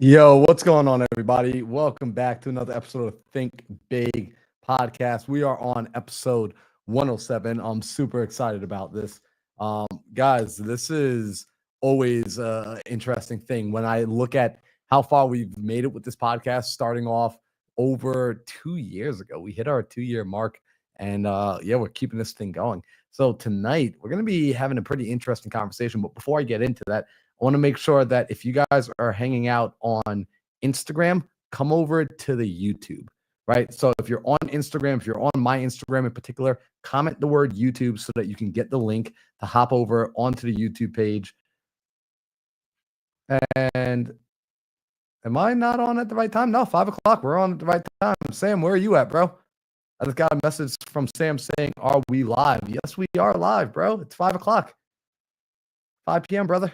Yo, what's going on, everybody? Welcome back to another episode of Think Big Podcast. We are on episode 107. I'm super excited about this. Guys, this is always an interesting thing when I look at how far we've made it with this podcast, starting off over 2 years ago. We hit our 2-year mark, and we're keeping this thing going. So tonight, we're going to be having a pretty interesting conversation. But before I get into that, I want to make sure that if you guys are hanging out on Instagram, come over to the YouTube, right? So if you're on Instagram, if you're on my Instagram in particular, comment the word YouTube so that you can get the link to hop over onto the YouTube page. And am I not on at the right time? No, 5 o'clock. We're on at the right time. Sam, where are you at, bro? I just got a message from Sam saying, are we live? Yes, we are live, bro. It's 5 o'clock. 5 p.m., brother.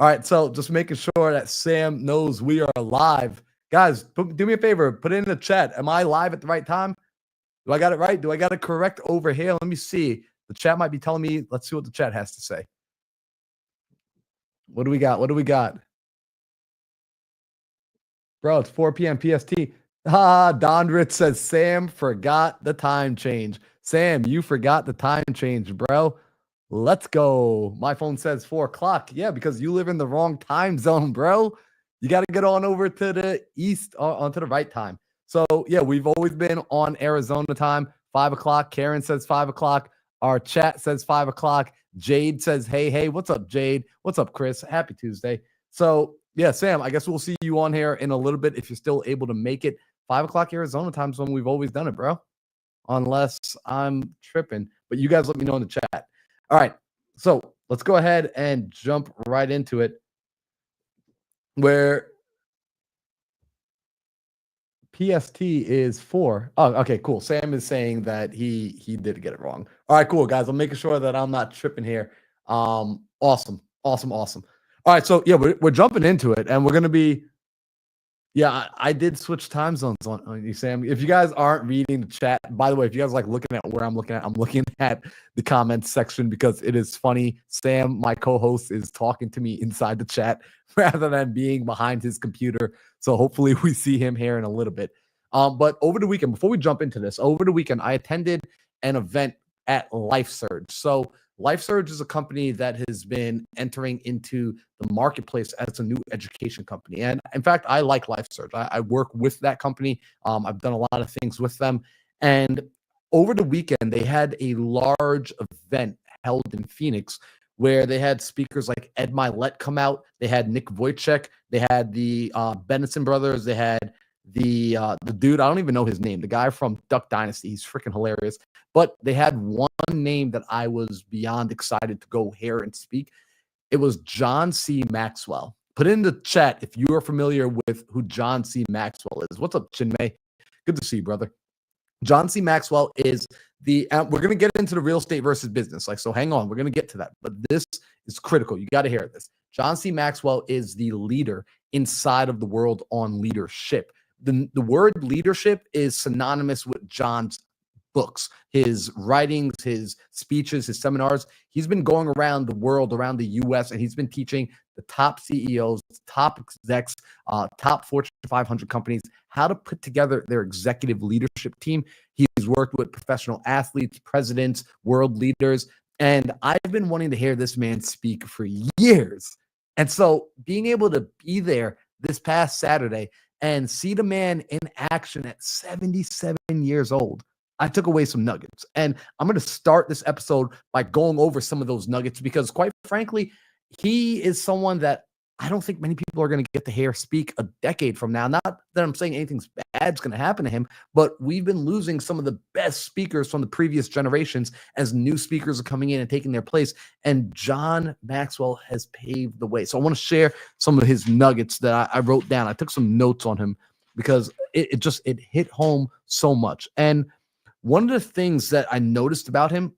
All right, so just making sure that Sam knows we are live. Guys, do me a favor. Put it in the chat. Am I live at the right time? Do I got it right? Do I got it correct over here? Let me see. The chat might be telling me. Let's see what the chat has to say. What do we got? What do we got? Bro, it's 4 p.m. PST. Dondrit says, Sam forgot the time change. Sam, you forgot the time change, bro. Let's go. My phone says 4 o'clock. Yeah, because you live in the wrong time zone, bro. You got to get on over to the east, onto the right time. So, yeah, we've always been on Arizona time, 5 o'clock. Karen says 5 o'clock. Our chat says 5 o'clock. Jade says, hey. What's up, Jade? What's up, Chris? Happy Tuesday. So, yeah, Sam, I guess we'll see you on here in a little bit if you're still able to make it. 5 o'clock Arizona time is when we've always done it, bro. Unless I'm tripping. But you guys let me know in the chat. All right, so let's go ahead and jump right into it. Where PST is 4. Oh, okay, cool. Sam is saying that he did get it wrong. All right, cool, guys. I'm making sure that I'm not tripping here. Awesome. All right, so yeah, we're jumping into it, and we're gonna be. Yeah, I did switch time zones on you, Sam. If you guys aren't reading the chat, by the way, if you guys like looking at where I'm looking at the comments section because it is funny. Sam, my co-host, is talking to me inside the chat rather than being behind his computer. So hopefully we see him here in a little bit. But over the weekend, before we jump into this, I attended an event at LifeSurge. So LifeSurge is a company that has been entering into the marketplace as a new education company. And in fact, I like LifeSurge. I work with that company. I've done a lot of things with them. And over the weekend, they had a large event held in Phoenix where they had speakers like Ed Milet come out. They had Nick Vujicic. They had the Benson brothers. They had the dude, I don't even know his name, the guy from Duck Dynasty. He's freaking hilarious. But they had one name that I was beyond excited to go hear and speak. It was John C. Maxwell. Put in the chat if you are familiar with who John C. Maxwell is. What's up, Chinmay? Good to see you, brother. John C. Maxwell is we're going to get into the real estate versus business. So hang on. We're going to get to that. But this is critical. You got to hear this. John C. Maxwell is the leader inside of the world on leadership. The word leadership is synonymous with John's books, his writings, his speeches, his seminars. He's been going around the world, around the U.S., and he's been teaching the top CEOs, top execs, top Fortune 500 companies how to put together their executive leadership team. He's worked with professional athletes, presidents, world leaders, and I've been wanting to hear this man speak for years. And so being able to be there this past Saturday and see the man in action at 77 years old, I took away some nuggets. And I'm going to start this episode by going over some of those nuggets because, quite frankly, he is someone that I don't think many people are going to get to hear speak a decade from now. Not that I'm saying anything's bad's going to happen to him, but we've been losing some of the best speakers from the previous generations as new speakers are coming in and taking their place. And John Maxwell has paved the way. So I want to share some of his nuggets that I wrote down. I took some notes on him because it hit home so much. And one of the things that I noticed about him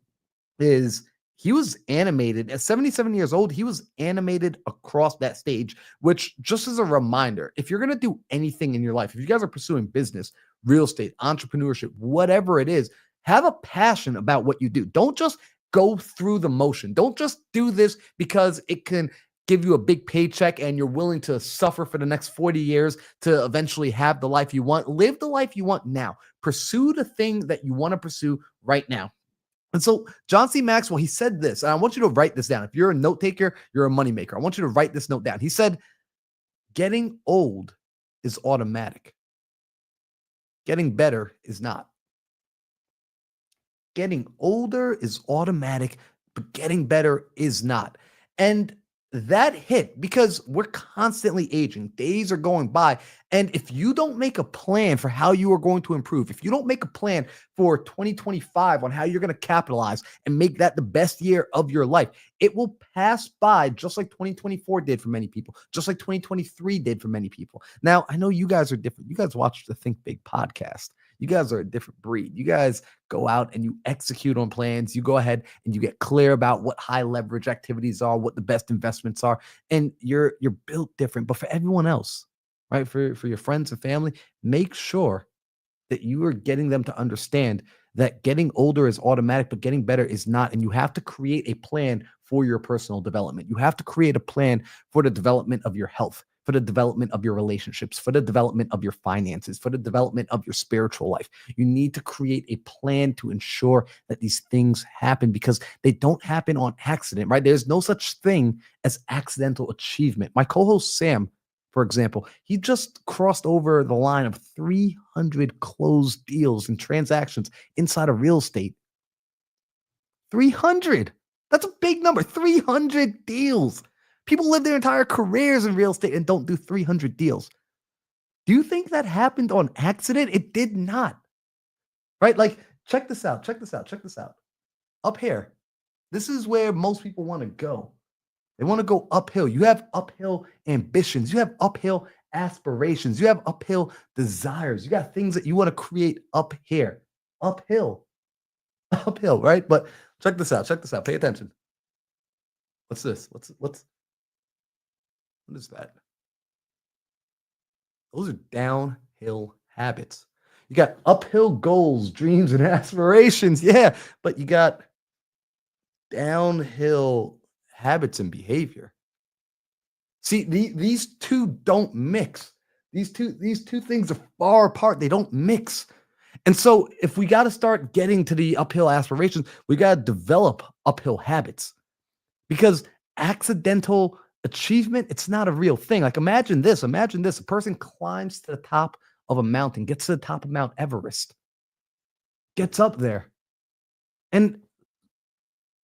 is he was animated at 77 years old. He was animated across that stage, which, just as a reminder, if you're going to do anything in your life, if you guys are pursuing business, real estate, entrepreneurship, whatever it is, have a passion about what you do. Don't just go through the motion. Don't just do this because it can give you a big paycheck and you're willing to suffer for the next 40 years to eventually have the life you want. Live the life you want now. Pursue the thing that you want to pursue right now. And so John C. Maxwell, he said this, and I want you to write this down. If you're a note taker, you're a money maker. I want you to write this note down. He said, getting old is automatic. Getting better is not. Getting older is automatic, but getting better is not. And that hit because we're constantly aging. Days are going by. And if you don't make a plan for how you are going to improve, if you don't make a plan for 2025 on how you're going to capitalize and make that the best year of your life, it will pass by just like 2024 did for many people, just like 2023 did for many people. Now, I know you guys are different. You guys watch the Think Big podcast. You guys are a different breed. You guys go out and you execute on plans. You go ahead and you get clear about what high leverage activities are, what the best investments are, and you're built different. But for everyone else, right, for your friends and family, make sure that you are getting them to understand that getting older is automatic, but getting better is not. And you have to create a plan for your personal development. You have to create a plan for the development of your health, for the development of your relationships, for the development of your finances, for the development of your spiritual life. You need to create a plan to ensure that these things happen because they don't happen on accident, right? There's no such thing as accidental achievement. My co-host Sam, for example, he just crossed over the line of 300 closed deals and transactions inside of real estate. 300. That's a big number. 300 deals. People live their entire careers in real estate and don't do 300 deals. Do you think that happened on accident? It did not. Right? Like, check this out. Check this out. Check this out. Up here, this is where most people want to go. They want to go uphill. You have uphill ambitions. You have uphill aspirations. You have uphill desires. You got things that you want to create up here. Uphill. Uphill, right? But check this out. Check this out. Pay attention. What's this? What is that? Those are downhill habits. You got uphill goals, dreams, and aspirations. Yeah, but you got downhill habits and behavior. See, these two don't mix. These two things are far apart. They don't mix. And so if we got to start getting to the uphill aspirations, we got to develop uphill habits because accidental achievement, it's not a real thing. Like imagine this, a person climbs to the top of a mountain, gets to the top of Mount Everest, gets up there and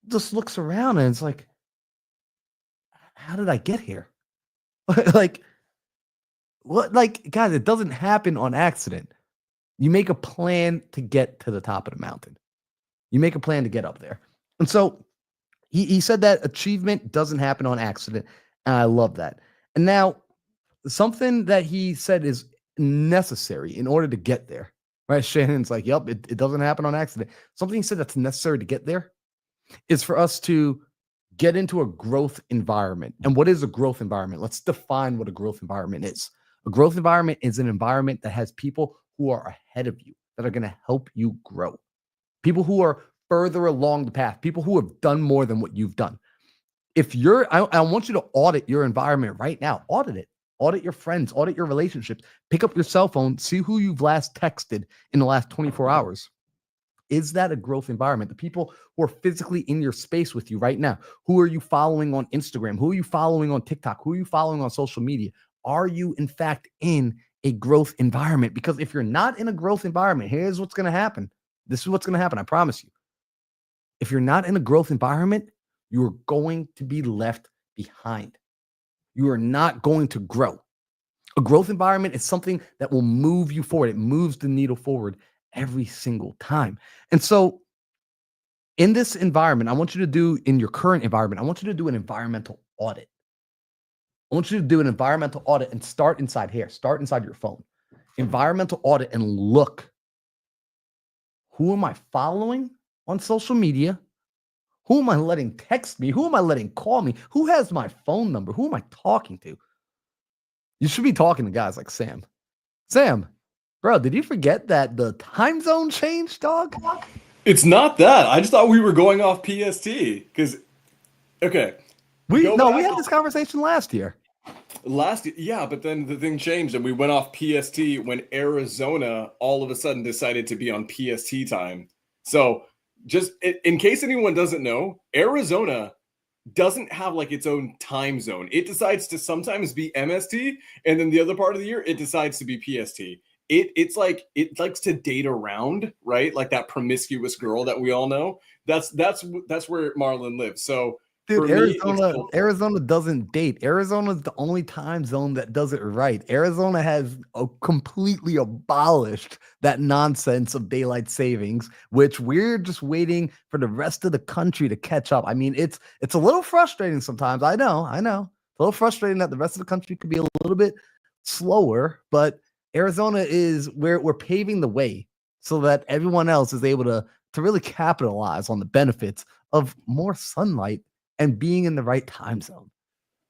just looks around and it's like, how did I get here? Like, what? Like, guys, it doesn't happen on accident. You make a plan to get to the top of the mountain. You make a plan to get up there. And so he said that achievement doesn't happen on accident. And I love that. And now, something that he said is necessary in order to get there. Right? Shannon's like, yep, it doesn't happen on accident. Something he said that's necessary to get there is for us to get into a growth environment. And what is a growth environment? Let's define what a growth environment is. A growth environment is an environment that has people who are ahead of you, that are going to help you grow. People who are further along the path, people who have done more than what you've done. If I want you to audit your environment right now. Audit it. Audit your friends, audit your relationships. Pick up your cell phone, see who you've last texted in the last 24 hours. Is that a growth environment? The people who are physically in your space with you right now, who are you following on Instagram? Who are you following on TikTok? Who are you following on social media? Are you, in fact, in a growth environment? Because if you're not in a growth environment, here's what's going to happen. This is what's going to happen. I promise you. If you're not in a growth environment, you are going to be left behind. You are not going to grow. A growth environment is something that will move you forward. It moves the needle forward every single time. And so in this environment, I want you to do in your current environment, I want you to do an environmental audit. I want you to do an environmental audit and start inside here. Start inside your phone. Environmental audit and look. Who am I following on social media? Who am I letting text me? Who am I letting call me? Who has my phone number? Who am I talking to? You should be talking to guys like Sam. Sam, bro, did you forget that the time zone changed, dog? It's not that. I just thought we were going off PST. Because, okay, We Go no, we back had this conversation last year. yeah, but then the thing changed and we went off PST when Arizona all of a sudden decided to be on PST time. So just in case anyone doesn't know, Arizona doesn't have like its own time zone. It decides to sometimes be MST, and then the other part of the year it decides to be PST. It's like it likes to date around, right? Like that promiscuous girl that we all know. That's where Marlon lives. So Dude, for me, it's Arizona still fun. Arizona doesn't date. Arizona is the only time zone that does it right. Arizona has completely abolished that nonsense of daylight savings, which we're just waiting for the rest of the country to catch up. I mean, it's a little frustrating sometimes. I know. It's a little frustrating that the rest of the country could be a little bit slower, but Arizona is where we're paving the way so that everyone else is able to really capitalize on the benefits of more sunlight and being in the right time zone.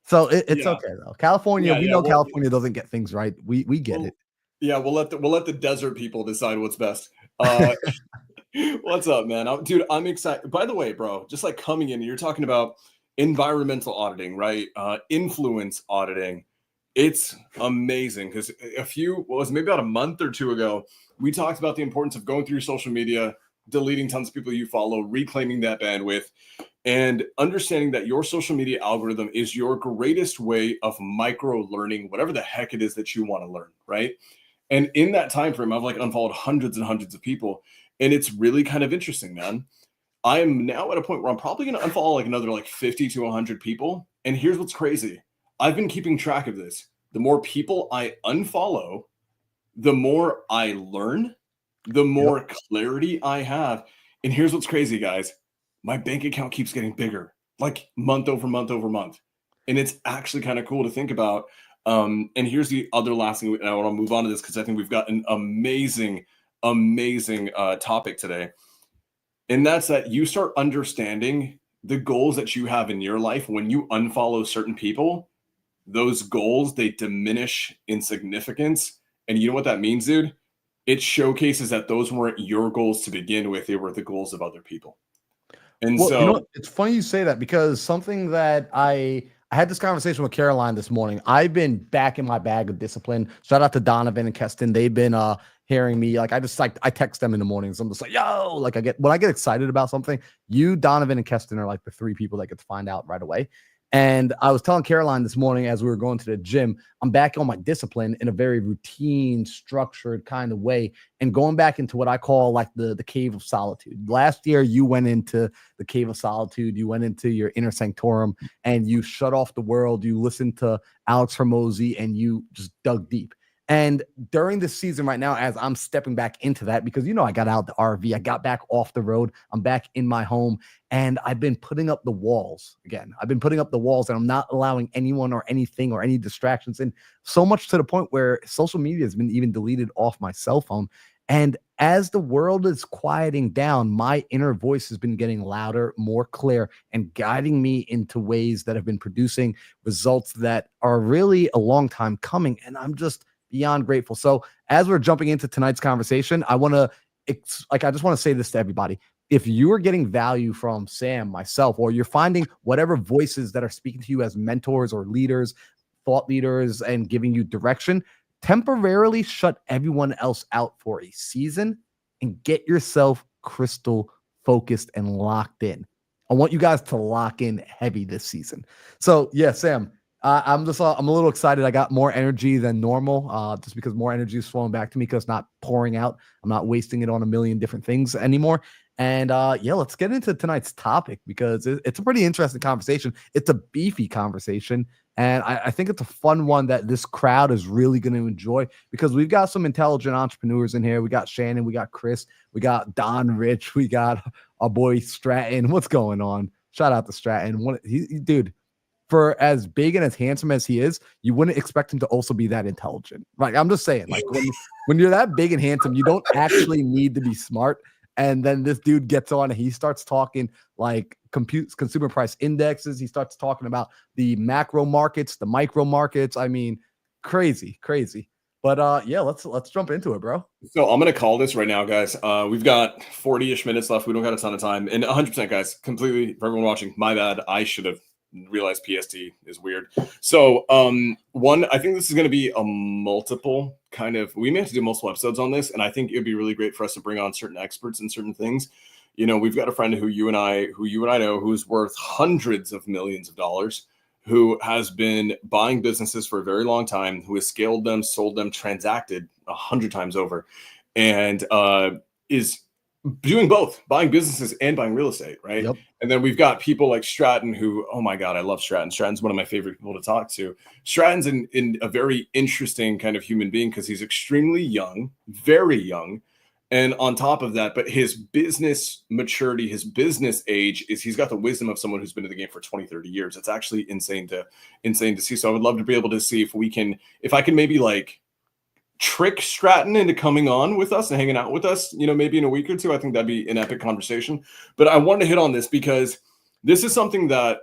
So it's Yeah, okay though. California, yeah, we yeah. know California doesn't get things right. We get Well, it. yeah. We'll let the desert people decide what's best. What's up, man? Dude, I'm excited. By the way, bro, just like coming in, you're talking about environmental auditing, right? Influence auditing. It's amazing because what was it, maybe about a month or two ago, we talked about the importance of going through your social media, deleting tons of people you follow, reclaiming that bandwidth, and understanding that your social media algorithm is your greatest way of micro learning whatever the heck it is that you want to learn, right? And in that time frame, I've like unfollowed hundreds and hundreds of people, and it's really kind of interesting, man. I am now at a point where I'm probably going to unfollow like another like 50 to 100 people. And here's what's crazy. I've been keeping track of this. The more people I unfollow, the more I learn, the Yep. more clarity I have. And here's what's crazy, guys. My bank account keeps getting bigger, like month over month over month. And it's actually kind of cool to think about. And here's the other last thing, and I want to move on to this because I think we've got an amazing, amazing topic today. And that's that you start understanding the goals that you have in your life when you unfollow certain people, those goals, they diminish in significance. And you know what that means, dude? It showcases that those weren't your goals to begin with, they were the goals of other people. And Well, you know so what? It's funny you say that because something that I had this conversation with Caroline this morning. I've been back in my bag of discipline. Shout out to Donovan and Keston. They've been hearing me. Like I text them in the mornings. I'm just like, yo, like when I get excited about something, you, Donovan, and Keston are like the three people that get to find out right away. And I was telling Caroline this morning as we were going to the gym, I'm back on my discipline in a very routine, structured kind of way, and going back into what I call like the cave of solitude. Last year, you went into the cave of solitude. You went into your inner sanctorum and you shut off the world. You listened to Alex Hermosi and you just dug deep. And during this season right now, as I'm stepping back into that, because I got out the RV, I got back off the road, I'm back in my home, and I've been putting up the walls again. I've been putting up the walls, and I'm not allowing anyone or anything or any distractions in. So much to the point where social media has been even deleted off my cell phone. And as the world is quieting down, my inner voice has been getting louder, more clear, and guiding me into ways that have been producing results that are really a long time coming. And I'm just beyond grateful. So as we're jumping into tonight's conversation, I just want to say this to everybody. If you are getting value from Sam, myself, or you're finding whatever voices that are speaking to you as mentors or leaders, thought leaders, and giving you direction, temporarily shut everyone else out for a season and get yourself crystal focused and locked in. I want you guys to lock in heavy this season. So yeah, Sam, I'm a little excited. I got more energy than normal, just because more energy is flowing back to me because it's not pouring out. I'm not wasting it on a million different things anymore. And yeah, let's get into tonight's topic because it's a pretty interesting conversation. It's a beefy conversation. And I think it's a fun one that this crowd is really going to enjoy because we've got some intelligent entrepreneurs in here. We got Shannon, we got Chris, we got Don Rich, we got our boy Stratton. What's going on? Shout out to Stratton. Dude, for as big and as handsome as he is, you wouldn't expect him to also be that intelligent. Like I'm just saying, like when you're that big and handsome, you don't actually need to be smart. And then this dude gets on and he starts talking like consumer price indexes. He starts talking about the macro markets, the micro markets. I mean, crazy. But yeah, let's jump into it, bro. So I'm gonna call this right now, guys. We've got 40-ish minutes left. We don't got a ton of time, and 100%, guys. Completely for everyone watching. My bad. I should have realize PST is weird. So I think this is going to be a multiple kind of, we may have to do multiple episodes on this. And I think it'd be really great for us to bring on certain experts in certain things. We've got a friend who you and I know, who's worth hundreds of millions of dollars, who has been buying businesses for a very long time, who has scaled them, sold them, transacted 100 times over, and is doing both, buying businesses and buying real estate, right? Yep. And then we've got people like Stratton, who, oh my God, I love Stratton. Stratton's one of my favorite people to talk to. Stratton's in a very interesting kind of human being because he's extremely young, very young. And on top of that, but his business maturity, his business age is he's got the wisdom of someone who's been in the game for 20, 30 years. It's actually insane to see. So I would love to be able to see if I can maybe like trick Stratton into coming on with us and hanging out with us, maybe in a week or two. I think that'd be an epic conversation. But I wanted to hit on this because this is something that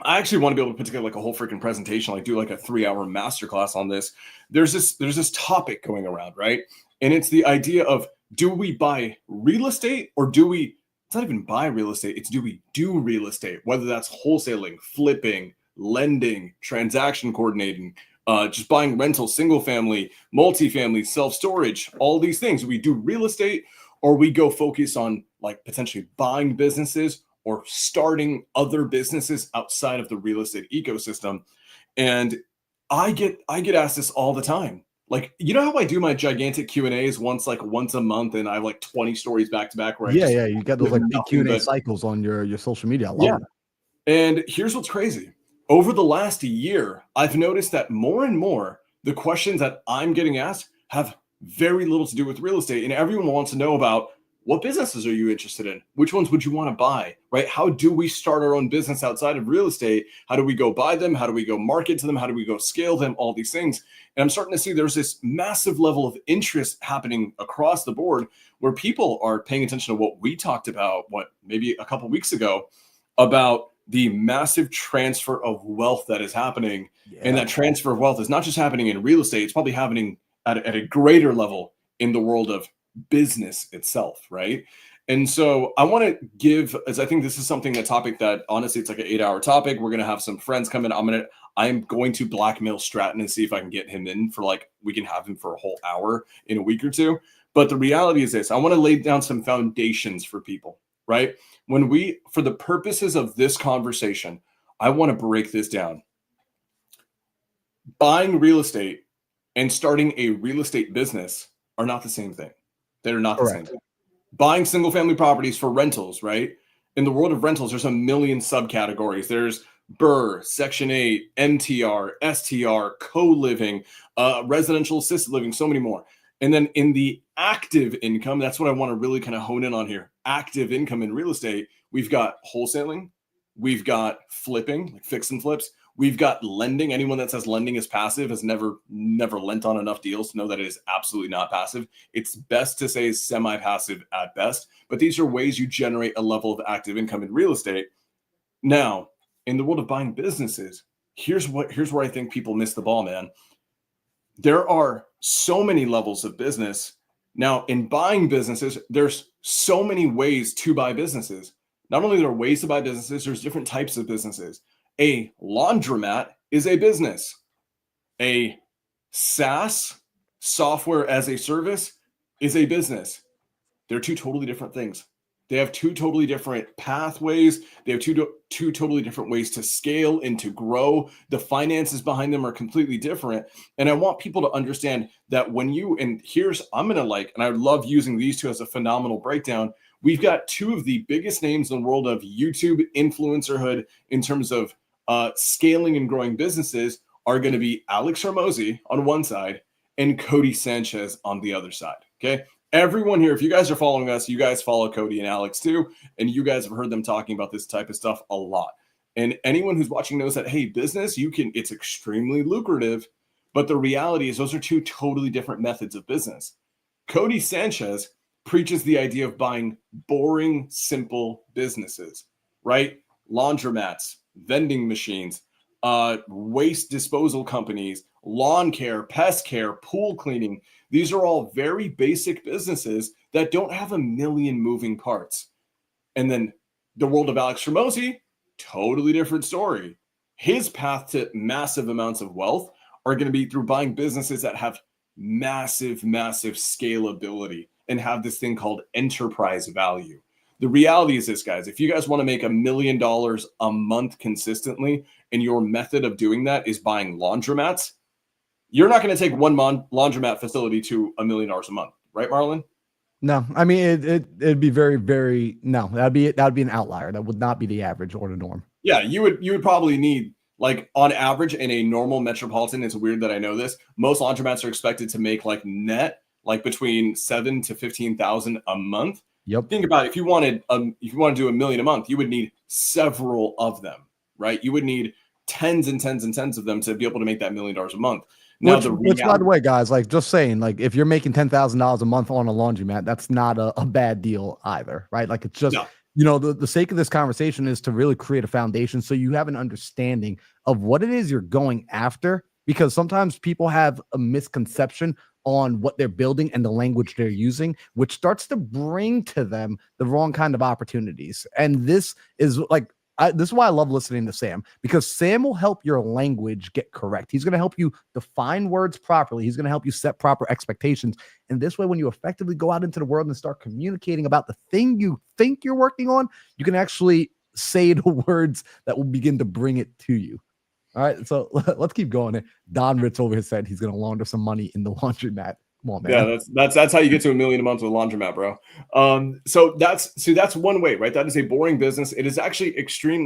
I actually want to be able to put together like a whole freaking presentation, like do like a 3-hour masterclass on this. There's this topic going around, right? And it's the idea of, do we buy real estate or it's not even buy real estate, it's do we do real estate, whether that's wholesaling, flipping, lending, transaction coordinating, just buying rental, single family, multifamily, self-storage, all these things. We do real estate, or we go focus on like potentially buying businesses or starting other businesses outside of the real estate ecosystem. And I get asked this all the time. Like, how I do my gigantic Q&As once a month, and I have like 20 stories back to back where you got those like big Q&A cycles on your social media. I love it. And here's what's crazy. Over the last year, I've noticed that more and more the questions that I'm getting asked have very little to do with real estate. And everyone wants to know about, what businesses are you interested in? Which ones would you want to buy, right? How do we start our own business outside of real estate? How do we go buy them? How do we go market to them? How do we go scale them? All these things. And I'm starting to see there's this massive level of interest happening across the board where people are paying attention to what we talked about, maybe a couple of weeks ago, about the massive transfer of wealth that is happening. Yeah. And that transfer of wealth is not just happening in real estate, it's probably happening at a greater level in the world of business itself, right? And so I want to give, as I think this is a topic that honestly, it's like an 8-hour topic. We're going to have some friends come in. I'm going to blackmail Stratton and see if I can get him in for we can have him for a whole hour in a week or two. But the reality is this, I want to lay down some foundations for people, right? For the purposes of this conversation, I want to break this down. Buying real estate and starting a real estate business are not the same thing. They're not the same thing. Buying single family properties for rentals, right? In the world of rentals, there's a million subcategories. There's BRRRR, Section 8, MTR, STR, co-living, residential assisted living, so many more. And then in the active income, that's what I want to really kind of hone in on here. Active income in real estate, we've got wholesaling, we've got flipping, like fix and flips. We've got lending. Anyone that says lending is passive has never lent on enough deals to know that it is absolutely not passive. It's best to say semi-passive at best, but these are ways you generate a level of active income in real estate. Now, in the world of buying businesses, here's where I think people miss the ball, man. There are so many levels of business. Now, in buying businesses, there's so many ways to buy businesses. Not only are there ways to buy businesses, there's different types of businesses. A laundromat is a business. A SaaS, software as a service, is a business. They're two totally different things. They have two totally different pathways. They have two totally different ways to scale and to grow. The finances behind them are completely different. And I want people to understand that and I love using these two as a phenomenal breakdown. We've got two of the biggest names in the world of YouTube influencerhood in terms of scaling and growing businesses are going to be Alex Hormozi on one side and Cody Sanchez on the other side. Okay. Everyone here, if you guys are following us, you guys follow Cody and Alex too. And you guys have heard them talking about this type of stuff a lot. And anyone who's watching knows that, hey, business, it's extremely lucrative. But the reality is those are two totally different methods of business. Cody Sanchez preaches the idea of buying boring, simple businesses, right? Laundromats, vending machines, waste disposal companies, lawn care, pest care, pool cleaning. These are all very basic businesses that don't have a million moving parts. And then the world of Alex Hormozi totally different story. His path to massive amounts of wealth are going to be through buying businesses that have massive, massive scalability and have this thing called enterprise value. The reality is this, guys, if you guys want to make $1 million a month consistently, and your method of doing that is buying laundromats, you're not going to take one laundromat facility to $1 million a month, right, Marlon? No, I mean it'd be very, very no. That'd be an outlier. That would not be the average or the norm. Yeah, you would probably need, like, on average in a normal metropolitan. It's weird that I know this. Most laundromats are expected to make like net like between 7 to 15,000 a month. Yep. Think about it, if you want to do $1 million a month, you would need several of them, right? You would need tens and tens and tens of them to be able to make that $1 million a month. Now, which, by the way, guys, like, just saying, like, if you're making $10,000 a month on a laundromat, that's not a bad deal either, right? Like, it's just, the sake of this conversation is to really create a foundation so you have an understanding of what it is you're going after, because sometimes people have a misconception on what they're building and the language they're using, which starts to bring to them the wrong kind of opportunities. And this is like, this is why I love listening to Sam, because Sam will help your language get correct. He's going to help you define words properly. He's going to help you set proper expectations. And this way, when you effectively go out into the world and start communicating about the thing you think you're working on, you can actually say the words that will begin to bring it to you. All right, so let's keep going. Don Ritz over here said he's going to launder some money in the laundromat. Come on, man. Yeah, that's how you get to $1 million a month with a laundromat, bro. So that's one way, right? That is a boring business. It is actually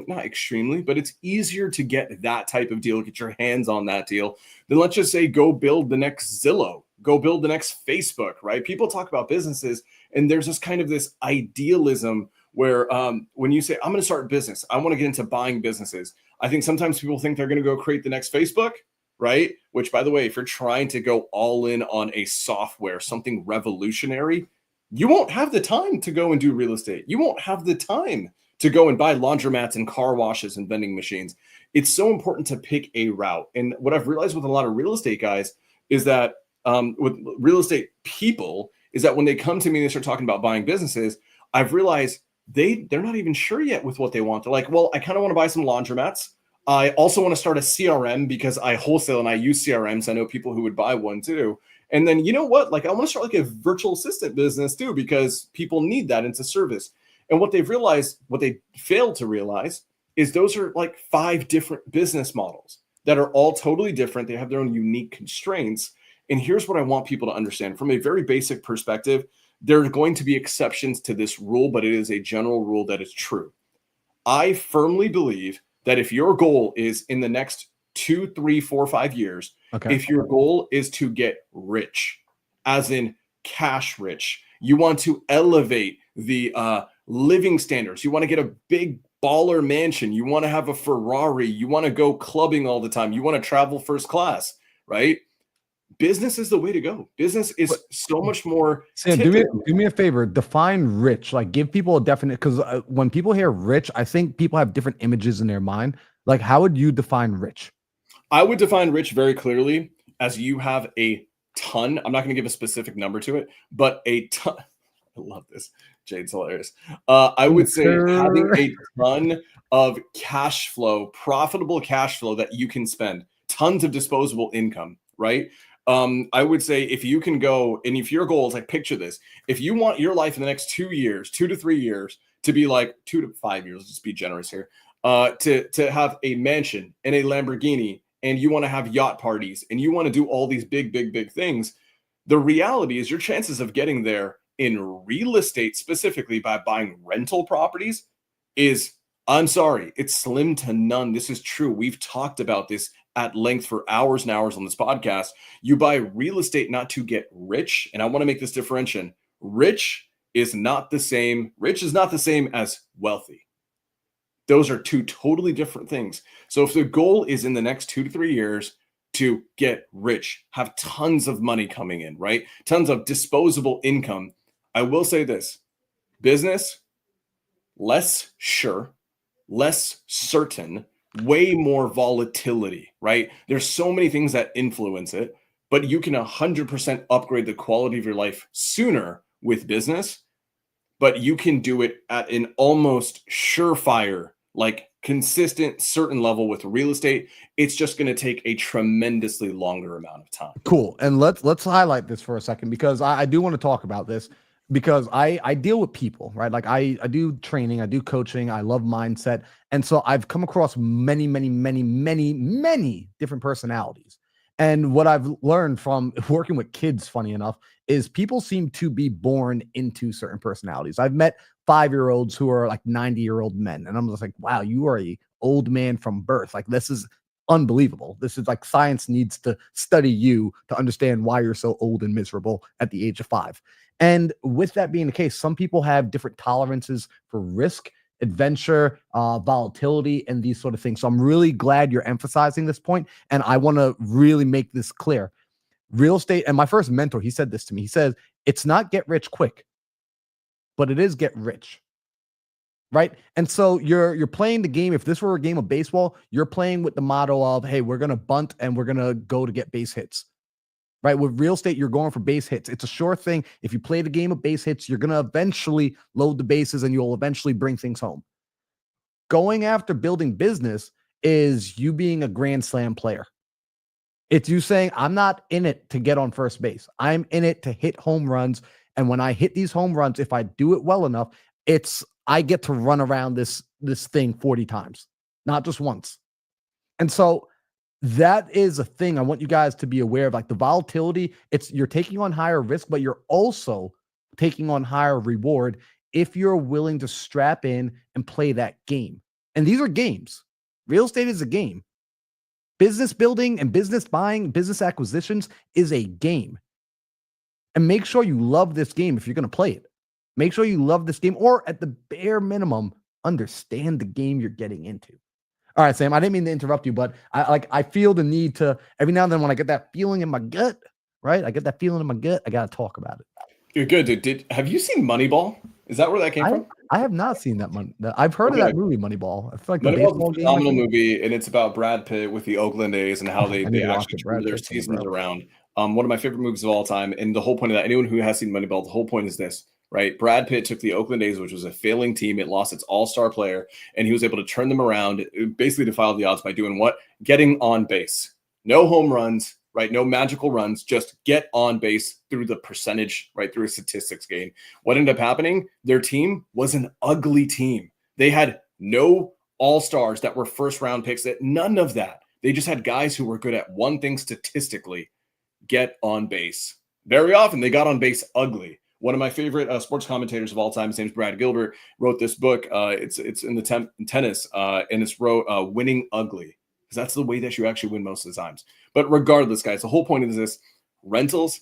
not extremely, but it's easier to get that type of deal, get your hands on that deal, than, let's just say, go build the next Zillow, go build the next Facebook, right? People talk about businesses, and there's this kind of this idealism where when you say, I'm going to start a business, I want to get into buying businesses. I think sometimes people think they're going to go create the next Facebook, right? Which, by the way, if you're trying to go all in on a software, something revolutionary, you won't have the time to go and do real estate. You won't have the time to go and buy laundromats and car washes and vending machines. It's so important to pick a route. And what I've realized with a lot of real estate guys is that with real estate people is that when they come to me and they start talking about buying businesses, I've realized they're not even sure yet with what they want. They're like, well, I kind of want to buy some laundromats. I also want to start a CRM because I wholesale and I use CRMs. I know people who would buy one too. And then, you know what? Like, I want to start like a virtual assistant business too, because people need that into service. And what they've realized, what they failed to realize, is those are like 5 different business models that are all totally different. They have their own unique constraints. And here's what I want people to understand from a very basic perspective. There are going to be exceptions to this rule, but it is a general rule that is true. I firmly believe that if your goal is in the next 2, 3, 4, 5 years, if your goal is to get rich, as in cash rich, you want to elevate the living standards, you want to get a big baller mansion, you want to have a Ferrari, you want to go clubbing all the time, you want to travel first class, right? Business is the way to go. Business is so much more. Sam, do me a favor. Define rich. Like, give people a definite, because when people hear rich, I think people have different images in their mind. Like, how would you define rich? I would define rich very clearly as you have a ton. I'm not going to give a specific number to it, but a ton. I love this. Jade's hilarious. I would say having a ton of cash flow, profitable cash flow that you can spend, tons of disposable income, right? I would say if you can go, and if your goal is, like, picture this, if you want your life in the next 2 years, 2 to 3 years, to be like 2 to 5 years, let's be generous here, to have a mansion and a Lamborghini, and you want to have yacht parties, and you want to do all these big, big, big things, the reality is your chances of getting there in real estate, specifically by buying rental properties, is, I'm sorry, it's slim to none. This is true. We've talked about this at length for hours and hours on this podcast. You buy real estate not to get rich. And I want to make this differentiation. Rich is not the same as wealthy. Those are 2 totally different things. So if the goal is in the next 2 to 3 years to get rich, have tons of money coming in, right? Tons of disposable income. I will say this: business, less sure, less certain, way more volatility, right? There's so many things that influence it, but you can 100% upgrade the quality of your life sooner with business, but you can do it at an almost surefire, like consistent, certain level with real estate, it's just going to take a tremendously longer amount of time. Cool. And let's highlight this for a second, because I do want to talk about this, because I deal with people, right? Like I do training, I do coaching, I love mindset. And so I've come across many, many, many, many, many different personalities. And what I've learned from working with kids, funny enough, is people seem to be born into certain personalities. I've met 5-year-olds who are like 90-year-old men, and I'm just like, wow, you are a old man from birth. Like, this is unbelievable. This is like, science needs to study you to understand why you're so old and miserable at the age of 5. And with that being the case, some people have different tolerances for risk, adventure, volatility, and these sort of things. So I'm really glad you're emphasizing this point, and I want to really make this clear. Real estate, and my first mentor, he said this to me. He says, it's not get rich quick, but it is get rich. Right. And so you're playing the game. If this were a game of baseball, you're playing with the motto of, hey, we're going to bunt and we're going to go to get base hits. Right. With real estate, you're going for base hits. It's a sure thing. If you play the game of base hits, you're going to eventually load the bases and you'll eventually bring things home. Going after building business is you being a grand slam player. It's you saying, I'm not in it to get on first base. I'm in it to hit home runs. And when I hit these home runs, if I do it well enough, I get to run around this thing 40 times, not just once. And so that is a thing I want you guys to be aware of. Like, the volatility, you're taking on higher risk, but you're also taking on higher reward if you're willing to strap in and play that game. And these are games. Real estate is a game. Business building and business buying, business acquisitions is a game. And make sure you love this game if you're going to play it. Make sure you love this game, or at the bare minimum, understand the game you're getting into. All right, Sam, I didn't mean to interrupt you, but I feel the need to, every now and then when I get that feeling in my gut, right? I get that feeling in my gut, I got to talk about it. You're good, dude. Have you seen Moneyball? Is that where that came from? I have not seen that one. I've heard of that movie, Moneyball. I feel like the Moneyball's a phenomenal movie, and it's about Brad Pitt with the Oakland A's and how they actually turn their seasons around. One of my favorite movies of all time, and the whole point of that, anyone who has seen Moneyball, the whole point is this. Right, Brad Pitt took the Oakland A's, which was a failing team. It lost its all-star player, and he was able to turn them around, basically defy the odds by doing what? Getting on base. No home runs, right? No magical runs, just get on base through the percentage, right? Through a statistics game. What ended up happening? Their team was an ugly team. They had no all-stars that were first-round picks, none of that. They just had guys who were good at one thing statistically, get on base. Very often, they got on base ugly. One of my favorite sports commentators of all time, his name's Brad Gilbert, wrote this book. It's in the tennis, and it's wrote Winning Ugly, because that's the way that you actually win most of the times. But regardless, guys, the whole point is this. Rentals,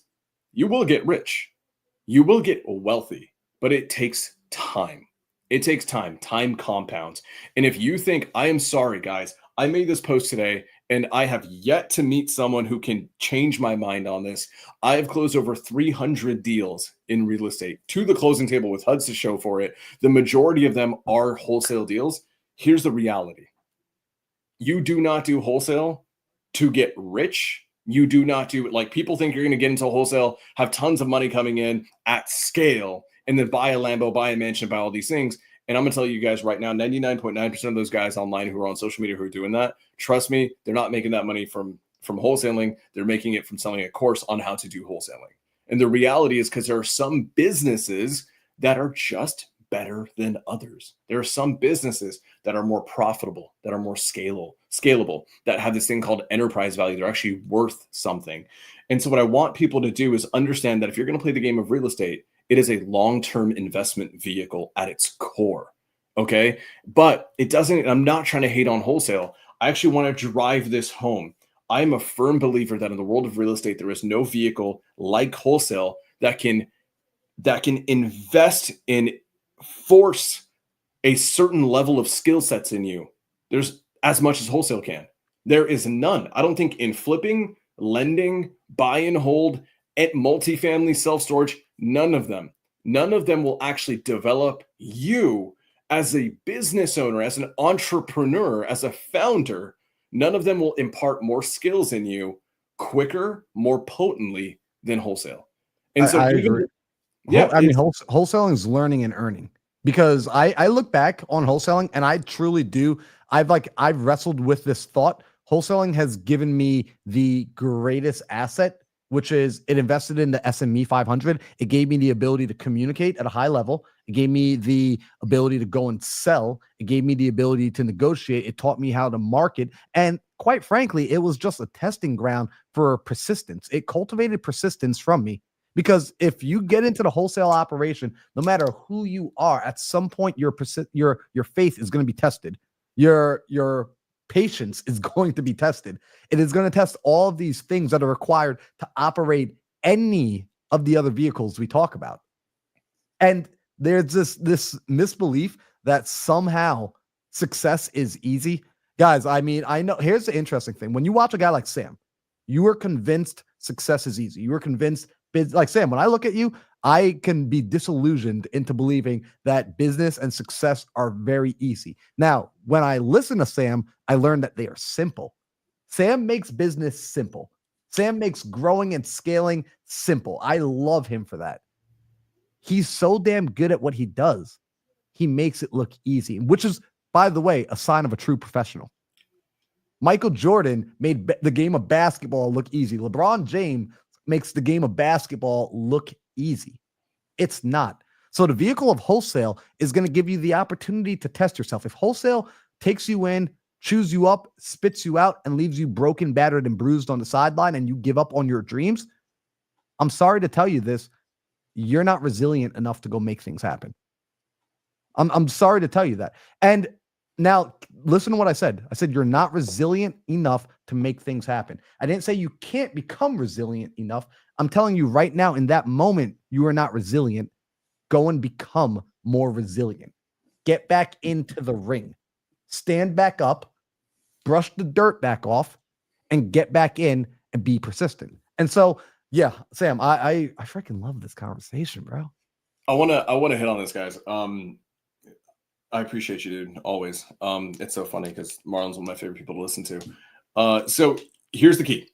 you will get rich. You will get wealthy, but it takes time. It takes time. Time compounds. And if you think, I am sorry, guys, I made this post today, and I have yet to meet someone who can change my mind on this. I have closed over 300 deals in real estate to the closing table with HUDs to show for it. The majority of them are wholesale deals. Here's the reality. You do not do wholesale to get rich. You do not do, like, people think you're going to get into wholesale, have tons of money coming in at scale, and then buy a Lambo, buy a mansion, buy all these things. And I'm going to tell you guys right now, 99.9% of those guys online who are on social media who are doing that, trust me, they're not making that money from wholesaling. They're making it from selling a course on how to do wholesaling. And the reality is, because there are some businesses that are just better than others. There are some businesses that are more profitable, that are more scalable, that have this thing called enterprise value. They're actually worth something. And so what I want people to do is understand that if you're going to play the game of real estate, it is a long-term investment vehicle at its core, okay? But it doesn't, I'm not trying to hate on wholesale. I actually want to drive this home. I am a firm believer that in the world of real estate, there is no vehicle like wholesale that can invest in, force a certain level of skill sets in you. There's as much as wholesale can. There is none. I don't think in flipping, lending, buy and hold, at multifamily self-storage, none of them will actually develop you as a business owner, as an entrepreneur, as a founder. None of them will impart more skills in you quicker, more potently than wholesale. And so I agree. Yeah, I mean, wholesaling is learning and earning. because I look back on wholesaling and I truly do. I've wrestled with this thought. Wholesaling has given me the greatest asset, which is it invested in the SME 500. It gave me the ability to communicate at a high level. It gave me the ability to go and sell. It gave me the ability to negotiate. It taught me how to market. And quite frankly, it was just a testing ground for persistence. It cultivated persistence from me. Because if you get into the wholesale operation, no matter who you are, at some point your faith is going to be tested. Your patience is going to be tested. It is going to test all of these things that are required to operate any of the other vehicles we talk about. And there's this misbelief that somehow success is easy. Guys, I mean, I know here's the interesting thing. When you watch a guy like Sam, you are convinced success is easy. You are convinced, like Sam, when I look at you, I can be disillusioned into believing that business and success are very easy. Now, when I listen to Sam, I learn that they are simple. Sam makes business simple. Sam makes growing and scaling simple. I love him for that. He's so damn good at what he does. He makes it look easy, which is, by the way, a sign of a true professional. Michael Jordan made the game of basketball look easy. LeBron James makes the game of basketball look easy. It's not. So the vehicle of wholesale is going to give you the opportunity to test yourself. If wholesale takes you in, chews you up, spits you out, and leaves you broken, battered, and bruised on the sideline, and you give up on your dreams, I'm sorry to tell you this, you're not resilient enough to go make things happen. I'm sorry to tell you that. And now listen to what I said. I said you're not resilient enough to make things happen. I didn't say you can't become resilient enough. I'm telling you right now, in that moment, you are not resilient. Go and become more resilient. Get back into the ring. Stand back up, brush the dirt back off, and get back in and be persistent. And so, yeah, Sam, I freaking love this conversation, bro. I wanna hit on this, guys. I appreciate you, dude. Always. It's so funny because Marlon's one of my favorite people to listen to. So here's the key.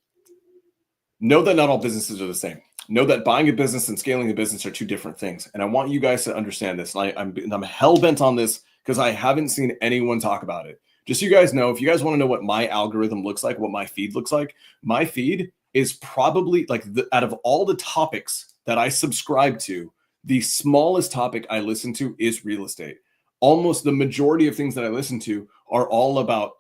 Know that not all businesses are the same. Know that buying a business and scaling a business are two different things. And I want you guys to understand this. And I'm hell-bent on this because I haven't seen anyone talk about it. Just so you guys know, if you guys want to know what my algorithm looks like, what my feed looks like, my feed is probably like out of all the topics that I subscribe to, the smallest topic I listen to is real estate. Almost the majority of things that I listen to are all about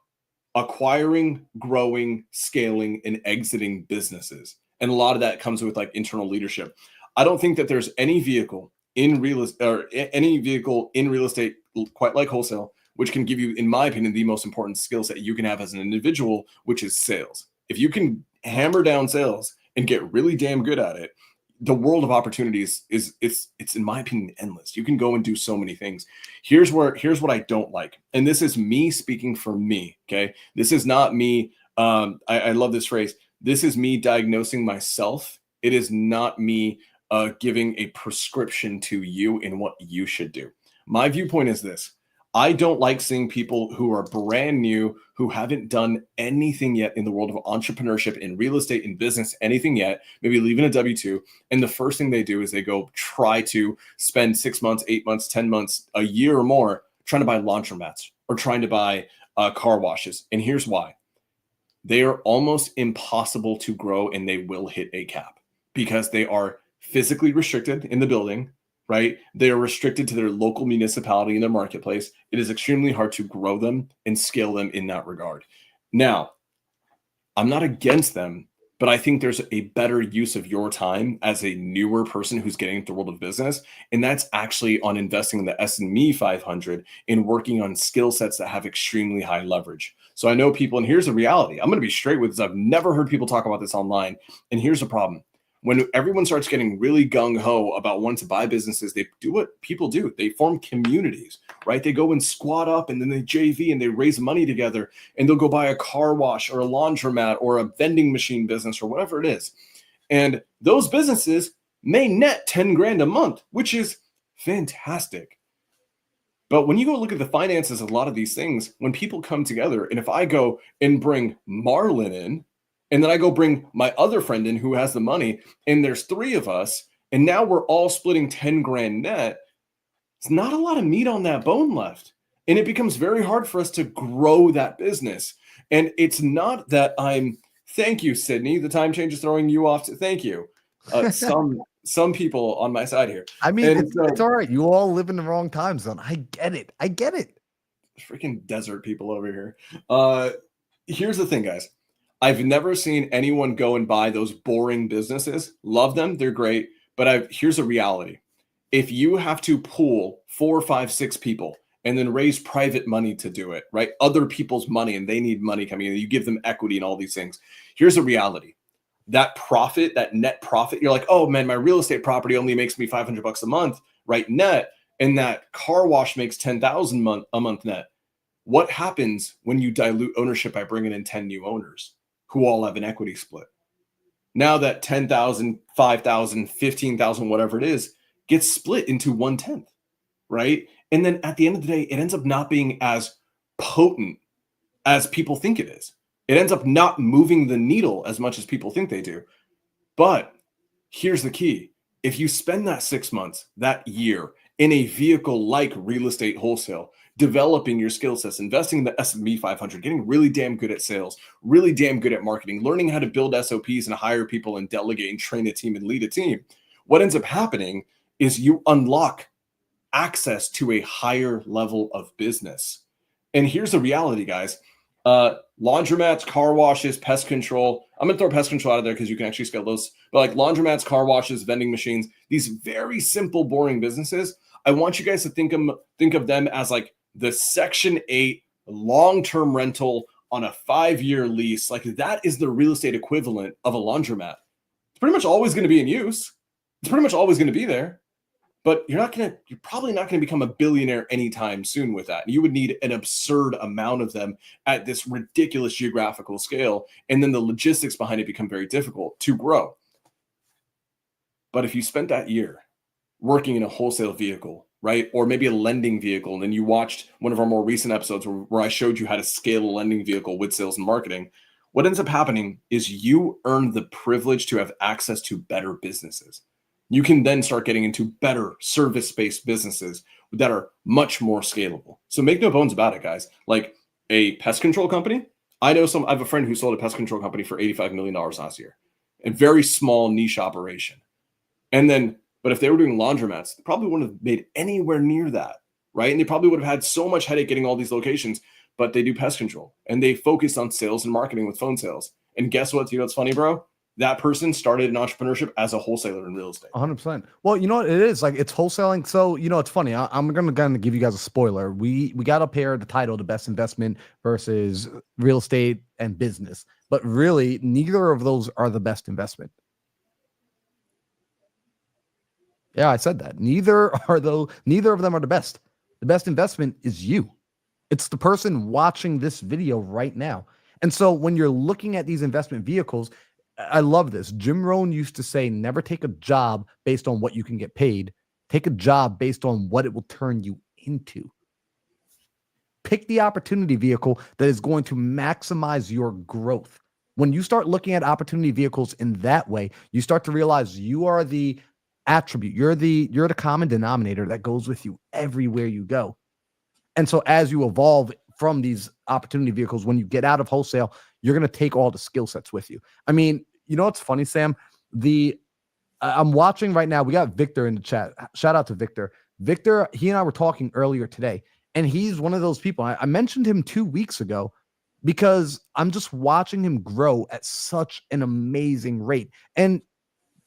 acquiring, growing, scaling, and exiting businesses. And a lot of that comes with like internal leadership. I don't think that there's any vehicle in real estate quite like wholesale, which can give you, in my opinion, the most important skills that you can have as an individual, which is sales. If you can hammer down sales and get really damn good at it, the world of opportunities is it's in my opinion endless. You can go and do so many things. Here's what I don't like, and this is me speaking for me. Okay, this is not me. I love this phrase. This is me diagnosing myself. It is not me giving a prescription to you in what you should do. My viewpoint is this. I don't like seeing people who are brand new, who haven't done anything yet in the world of entrepreneurship, in real estate, in business, anything yet, maybe leaving a W-2. And the first thing they do is they go try to spend 6 months, 8 months, 10 months, a year or more trying to buy laundromats or trying to buy car washes. And here's why. They are almost impossible to grow, and they will hit a cap because they are physically restricted in the building. Right? They are restricted to their local municipality in their marketplace. It is extremely hard to grow them and scale them in that regard. Now, I'm not against them, but I think there's a better use of your time as a newer person who's getting into the world of business. And that's actually on investing in the SME 500 and working on skill sets that have extremely high leverage. So I know people, and here's the reality. I'm going to be straight with this. I've never heard people talk about this online. And here's the problem. When everyone starts getting really gung-ho about wanting to buy businesses, they do what people do. They form communities, right? They go and squat up, and then they JV, and they raise money together, and they'll go buy a car wash or a laundromat or a vending machine business or whatever it is. And those businesses may net 10 grand a month, which is fantastic. But when you go look at the finances of a lot of these things, when people come together, and if I go and bring Marlon in, and then I go bring my other friend in who has the money, and there's 3 of us, and now we're all splitting 10 grand net. There's not a lot of meat on that bone left. And it becomes very hard for us to grow that business. And it's not that thank you, Sydney. The time change is throwing you off. Thank you. Some people on my side here. I mean, and it's all right. You all live in the wrong time zone. I get it. Freaking desert people over here. Here's the thing, guys. I've never seen anyone go and buy those boring businesses. Love them. They're great. But here's a reality. If you have to pool 4, 5, 6 people and then raise private money to do it, right? Other people's money, and they need money coming in. You give them equity and all these things. Here's a reality. That profit, that net profit, you're like, oh man, my real estate property only makes me $500 a month, right? Net. And that car wash makes $10,000 a month net. What happens when you dilute ownership by bringing in 10 new owners who all have an equity split? Now that 10,000, 5,000, 15,000, whatever it is, gets split into 1/10, right? And then at the end of the day, it ends up not being as potent as people think it is. It ends up not moving the needle as much as people think they do. But here's the key. If you spend that 6 months, that year, in a vehicle like real estate wholesale, developing your skill sets, investing in the S&P 500, getting really damn good at sales, really damn good at marketing, learning how to build SOPs and hire people and delegate and train a team and lead a team, what ends up happening is you unlock access to a higher level of business. And here's the reality, guys. Laundromats, car washes, pest control. I'm going to throw pest control out of there because you can actually scale those. But like laundromats, car washes, vending machines, these very simple, boring businesses, I want you guys to think of them as like the Section 8 long-term rental on a 5-year lease. Like that is the real estate equivalent of a laundromat. It's pretty much always going to be in use. It's pretty much always going to be there. But you're probably not going to become a billionaire anytime soon with that. You would need an absurd amount of them at this ridiculous geographical scale. And then the logistics behind it become very difficult to grow. But if you spent that year working in a wholesale vehicle, right? Or maybe a lending vehicle, and then you watched one of our more recent episodes where I showed you how to scale a lending vehicle with sales and marketing, what ends up happening is you earn the privilege to have access to better businesses. You can then start getting into better service-based businesses that are much more scalable. So make no bones about it, guys. Like a pest control company, I have a friend who sold a pest control company for $85 million last year. A very small niche operation. But if they were doing laundromats, they probably wouldn't have made anywhere near that, right? And they probably would have had so much headache getting all these locations, but they do pest control. And they focus on sales and marketing with phone sales. And guess what? You know what's funny, bro? That person started an entrepreneurship as a wholesaler in real estate. 100%. Well, you know what it is? Like it's wholesaling. So, you know, it's funny. I'm going to give you guys a spoiler. We got up here the title, The Best Investment versus Real Estate and Business. But really, neither of those are the best investment. Yeah, I said that. Neither of them are the best. The best investment is you. It's the person watching this video right now. And so when you're looking at these investment vehicles, I love this. Jim Rohn used to say, never take a job based on what you can get paid. Take a job based on what it will turn you into. Pick the opportunity vehicle that is going to maximize your growth. When you start looking at opportunity vehicles in that way, you start to realize you are the attribute. You're the common denominator that goes with you everywhere you go. And so as you evolve from these opportunity vehicles, when you get out of wholesale, you're going to take all the skill sets with you. I mean, you know what's funny, Sam? I'm watching right now. We got Victor in the chat. Shout out to Victor. Victor, he and I were talking earlier today, and he's one of those people. I mentioned him 2 weeks ago because I'm just watching him grow at such an amazing rate. And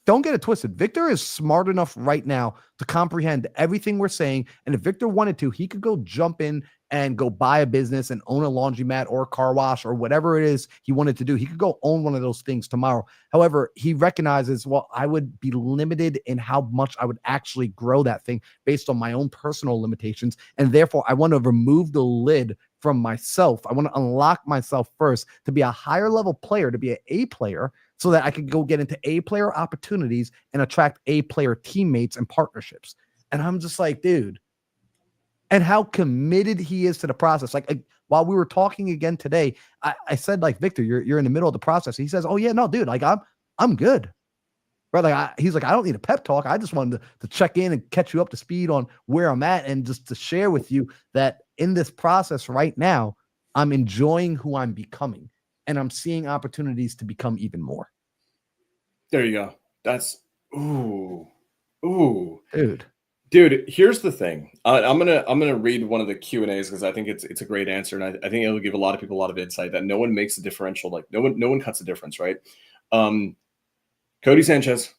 don't get it twisted. Victor is smart enough right now to comprehend everything we're saying. And if Victor wanted to, he could go jump in and go buy a business and own a laundromat or a car wash or whatever it is he wanted to do. He could go own one of those things tomorrow. However, he recognizes, well, I would be limited in how much I would actually grow that thing based on my own personal limitations. And therefore, I want to remove the lid from myself. I want to unlock myself first to be a higher level player, to be an A player, so that I could go get into A player opportunities and attract A player teammates and partnerships. And I'm just like, dude, and how committed he is to the process. Like while we were talking again today, I said, like, Victor, you're in the middle of the process. He says, oh yeah, no, dude, like I'm good. right? Like he's like, I don't need a pep talk. I just wanted to check in and catch you up to speed on where I'm at, and just to share with you that in this process right now, I'm enjoying who I'm becoming, and I'm seeing opportunities to become even more. There you go. That's ooh, dude. Here's the thing. I'm gonna read one of the Q&As because I think it's a great answer, and I think it'll give a lot of people a lot of insight that no one makes a differential. Like no one cuts a difference, right? Cody Sanchez,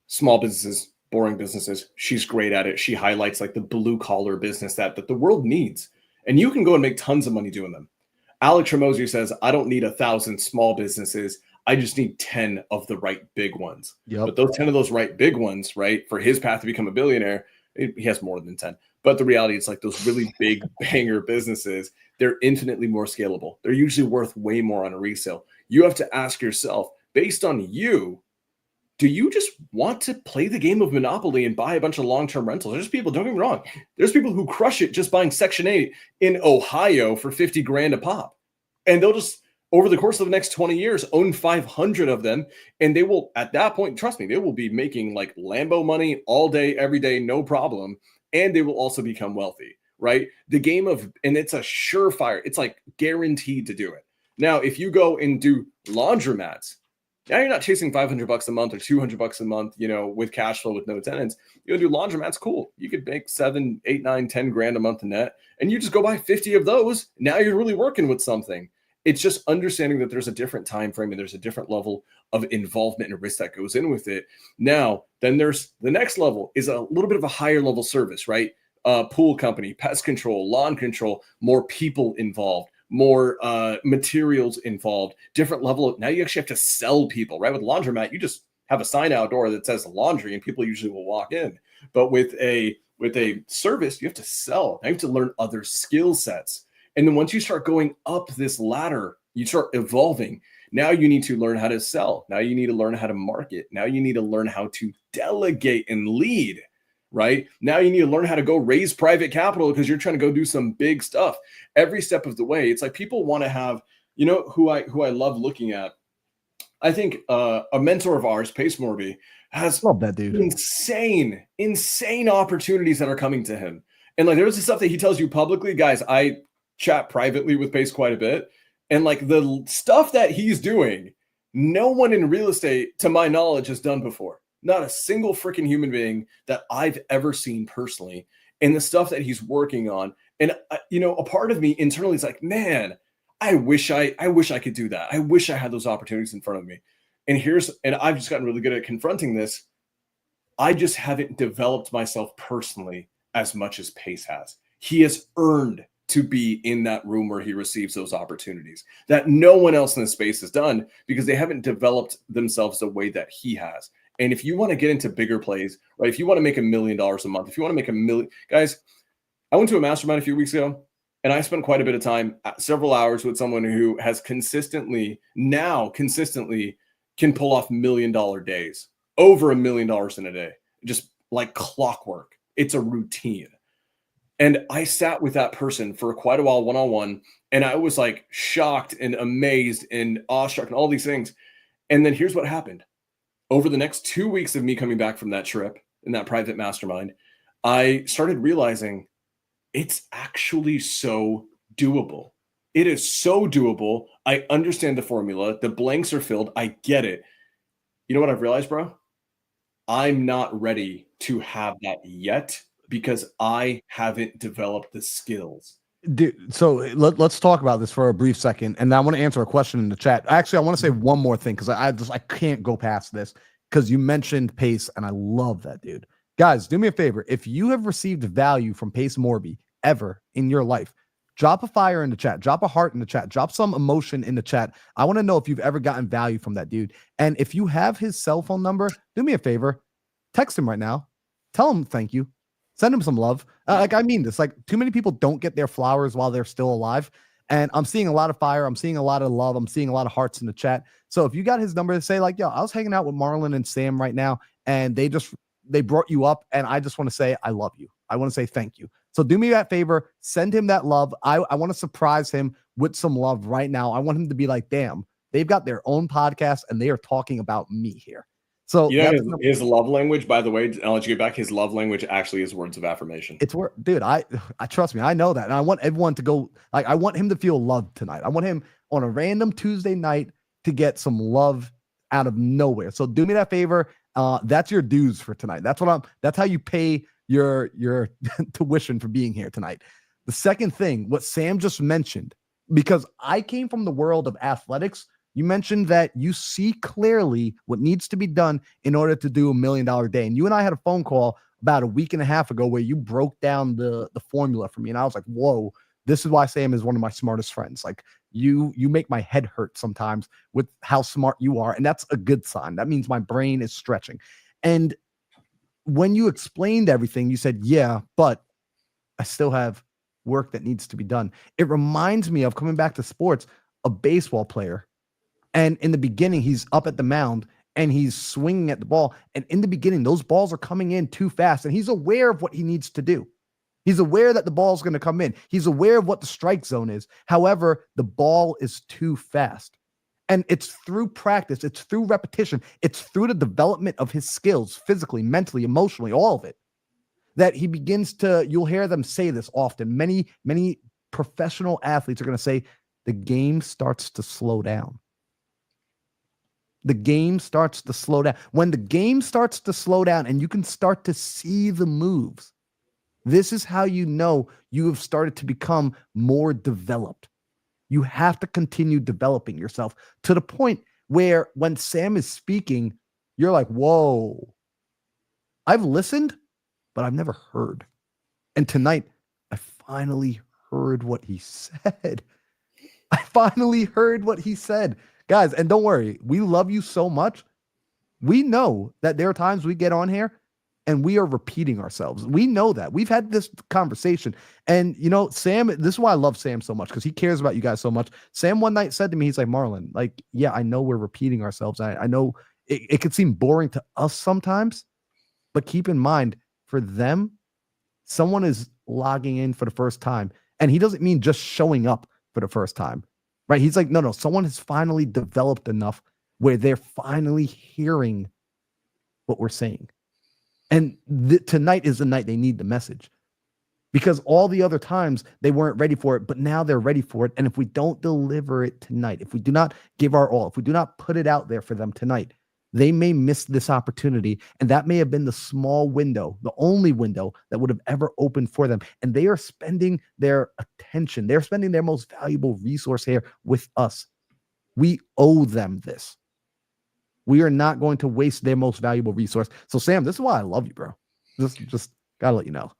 small businesses, boring businesses. She's great at it. She highlights like the blue collar business that the world needs, and you can go and make tons of money doing them. Alex Ramosi says, I don't need 1,000 small businesses. I just need 10 of the right big ones. Yep. But those 10 of those right big ones, right, for his path to become a billionaire, he has more than 10. But the reality is like those really big banger businesses, they're infinitely more scalable. They're usually worth way more on a resale. You have to ask yourself, based on you, do you just want to play the game of Monopoly and buy a bunch of long-term rentals? There's people, don't get me wrong, there's people who crush it just buying Section 8 in Ohio for 50 grand a pop. And they'll just, over the course of the next 20 years, own 500 of them. And they will, at that point, trust me, they will be making like Lambo money all day, every day, no problem. And they will also become wealthy, right? The game of, and it's a surefire, it's like guaranteed to do it. Now, if you go and do laundromats, now you're not chasing $500 a month or $200 a month, you know, with cash flow with no tenants. You do laundromats, cool. You could make 7, 8, 9, 10 grand a month in net, and you just go buy 50 of those. Now you're really working with something. It's just understanding that there's a different time frame and there's a different level of involvement and risk that goes in with it. Now, then there's the next level is a little bit of a higher level service, right? Pool company, pest control, lawn control, more people involved, more materials involved, different level of, now you actually have to sell people, right? With laundromat, you just have a sign outdoor that says laundry and people usually will walk in. But with a service, you have to sell. Now you have to learn other skill sets. And then once you start going up this ladder, you start evolving. Now you need to learn how to sell. Now you need to learn how to market. Now you need to learn how to delegate and lead. Right? Now you need to learn how to go raise private capital because you're trying to go do some big stuff every step of the way. It's like people want to have, you know, who I love looking at. I think a mentor of ours, Pace Morby, has love that dude. insane opportunities that are coming to him. And like there's the stuff that he tells you publicly, guys. I chat privately with Pace quite a bit. And like the stuff that he's doing, no one in real estate, to my knowledge, has done before. Not a single freaking human being that I've ever seen personally, and the stuff that he's working on. And you know, a part of me internally is like, man, I wish I could do that. I wish I had those opportunities in front of me. And I've just gotten really good at confronting this. I just haven't developed myself personally as much as Pace has. He has earned to be in that room where he receives those opportunities that no one else in the space has done because they haven't developed themselves the way that he has. And if you want to get into bigger plays, right? If you want to make $1 million a month, if you want to make $1 million, guys, I went to a mastermind a few weeks ago and I spent quite a bit of time, several hours with someone who has consistently can pull off $1 million days, over $1 million in a day, just like clockwork. It's a routine. And I sat with that person for quite a while, one-on-one, and I was like shocked and amazed and awestruck and all these things. And then here's what happened. Over the next 2 weeks of me coming back from that trip in that private mastermind, I started realizing it's actually so doable. It is so doable. I understand the formula. The blanks are filled. I get it. You know what I've realized, bro? I'm not ready to have that yet because I haven't developed the skills. Dude, so let's talk about this for a brief second, and I want to answer a question in the chat. Actually, I want to say one more thing because I can't go past this because you mentioned Pace, and I love that dude. Guys, do me a favor. If you have received value from Pace Morby ever in your life, drop a fire in the chat, drop a heart in the chat, drop some emotion in the chat. I want to know if you've ever gotten value from that dude. And if you have his cell phone number, do me a favor, text him right now, tell him thank you. Send him some love. Like, I mean this. Like, too many people don't get their flowers while they're still alive. And I'm seeing a lot of fire. I'm seeing a lot of love. I'm seeing a lot of hearts in the chat. So if you got his number, to say like, yo, I was hanging out with Marlon and Sam right now, and they brought you up, and I just want to say I love you. I want to say thank you. So do me that favor. Send him that love. I want to surprise him with some love right now. I want him to be like, damn, they've got their own podcast, and they are talking about me here. So You know, that's his love language, by the way, I'll let you get back. His love language actually is words of affirmation. it's where, dude, I trust me, I know that. And I want everyone to go, like, I want him to feel loved tonight. I want him on a random Tuesday night to get some love out of nowhere. So do me that favor. That's your dues for tonight. That's how you pay your tuition for being here tonight. The second thing, what Sam just mentioned, because I came from the world of athletics, you mentioned that you see clearly what needs to be done in order to do $1 million day. And you and I had a phone call about a week and a half ago where you broke down the formula for me. And I was like, whoa, this is why Sam is one of my smartest friends. Like you make my head hurt sometimes with how smart you are. And that's a good sign. That means my brain is stretching. And when you explained everything, you said, yeah, but I still have work that needs to be done. It reminds me of, coming back to sports, a baseball player. And in the beginning, he's up at the mound and he's swinging at the ball. And in the beginning, those balls are coming in too fast. And he's aware of what he needs to do. He's aware that the ball's going to come in. He's aware of what the strike zone is. However, the ball is too fast. And it's through practice, it's through repetition, it's through the development of his skills, physically, mentally, emotionally, all of it, that he begins to, you'll hear them say this often. Many professional athletes are going to say, the game starts to slow down. The game starts to slow down. When the game starts to slow down and you can start to see the moves, this is how you know you have started to become more developed. You have to continue developing yourself to the point where when Sam is speaking, you're like, whoa, I've listened, but I've never heard. And tonight, I finally heard what he said. I finally heard what he said. Guys, and don't worry, we love you so much. We know that there are times we get on here and we are repeating ourselves. We know that. We've had this conversation. And, you know, Sam, this is why I love Sam so much, because he cares about you guys so much. Sam one night said to me, he's like, Marlon, like, yeah, I know we're repeating ourselves. I know it could seem boring to us sometimes, but keep in mind, for them, someone is logging in for the first time. And he doesn't mean just showing up for the first time. Right? He's like, no, someone has finally developed enough where they're finally hearing what we're saying. And tonight is the night they need the message, because all the other times they weren't ready for it, but now they're ready for it. And if we don't deliver it tonight, if we do not give our all, if we do not put it out there for them tonight, they may miss this opportunity. And that may have been the small window, the only window that would have ever opened for them. And they are spending their attention. They're spending their most valuable resource here with us. We owe them this. We are not going to waste their most valuable resource. So Sam, this is why I love you, bro. Just gotta let you know.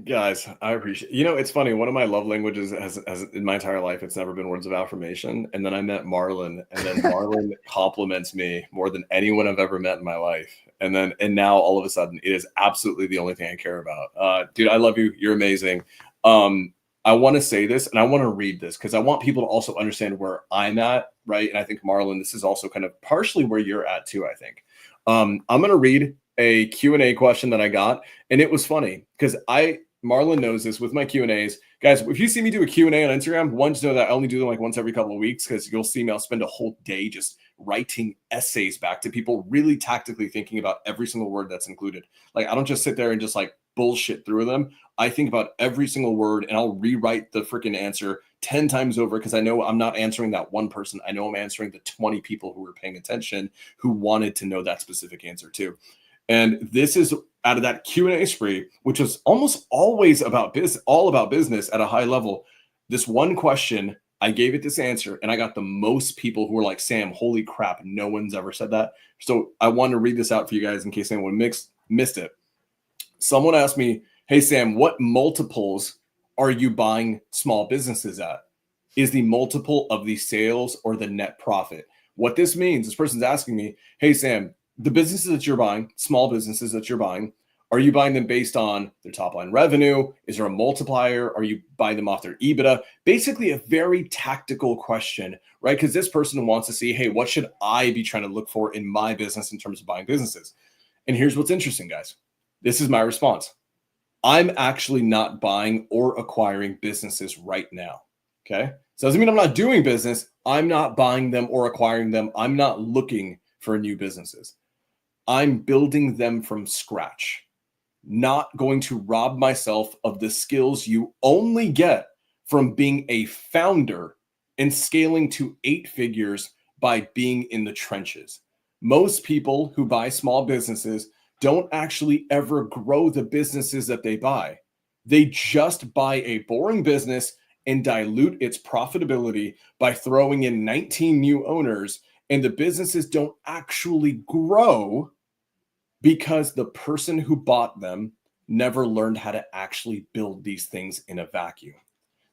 Guys, I appreciate, you know, it's funny. One of my love languages has in my entire life, it's never been words of affirmation. And then I met Marlon, and then Marlon compliments me more than anyone I've ever met in my life. And now all of a sudden it is absolutely the only thing I care about. Dude, I love you. You're amazing. I want to say this and I want to read this because I want people to also understand where I'm at. Right. And I think Marlon, this is also kind of partially where you're at too, I think. I'm going to read a Q&A question that I got, and it was funny because Marlon knows this with my Q&As. Guys, if you see me do a Q&A on Instagram, just know that I only do them like once every couple of weeks, because you'll see me, I'll spend a whole day just writing essays back to people, really tactically thinking about every single word that's included. Like, I don't just sit there and just like bullshit through them. I think about every single word, and I'll rewrite the freaking answer 10 times over, because I know I'm not answering that one person. I know I'm answering the 20 people who were paying attention, who wanted to know that specific answer too. And this is out of that Q&A spree, which was almost always about all about business at a high level. This one question, I gave it this answer, and I got the most people who were like, Sam, holy crap, no one's ever said that. So I want to read this out for you guys in case anyone missed it. Someone asked me, hey, Sam, what multiples are you buying small businesses at? Is the multiple of the sales or the net profit? What this means, this person's asking me, hey, Sam, the businesses that you're buying, small businesses that you're buying, are you buying them based on their top line revenue? Is there a multiplier? Are you buying them off their EBITDA? Basically a very tactical question, right? Because this person wants to see, hey, what should I be trying to look for in my business in terms of buying businesses? And here's what's interesting, guys. This is my response. I'm actually not buying or acquiring businesses right now, okay? So it doesn't mean I'm not doing business. I'm not buying them or acquiring them. I'm not looking for new businesses. I'm building them from scratch, not going to rob myself of the skills you only get from being a founder and scaling to 8 figures by being in the trenches. Most people who buy small businesses don't actually ever grow the businesses that they buy. They just buy a boring business and dilute its profitability by throwing in 19 new owners, and the businesses don't actually grow because the person who bought them never learned how to actually build these things in a vacuum.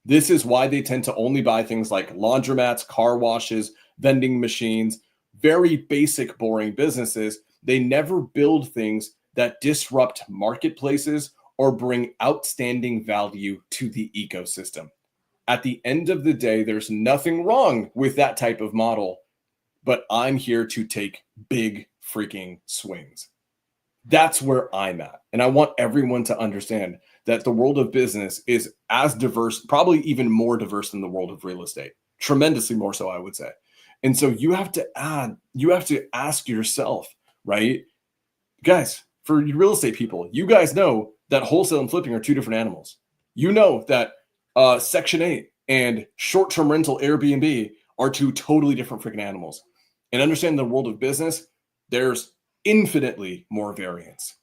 This is why they tend to only buy things like laundromats, car washes, vending machines, very basic, boring businesses. They never build things that disrupt marketplaces or bring outstanding value to the ecosystem. At the end of the day, there's nothing wrong with that type of model, but I'm here to take big freaking swings. That's where I'm at. And I want everyone to understand that the world of business is as diverse, probably even more diverse than the world of real estate, tremendously more so, I would say. And so you have to ask yourself, right? Guys, for you real estate people, you guys know that wholesale and flipping are two different animals. You know that Section 8 and short-term rental Airbnb are two totally different freaking animals. And understand the world of business, there's infinitely more variance.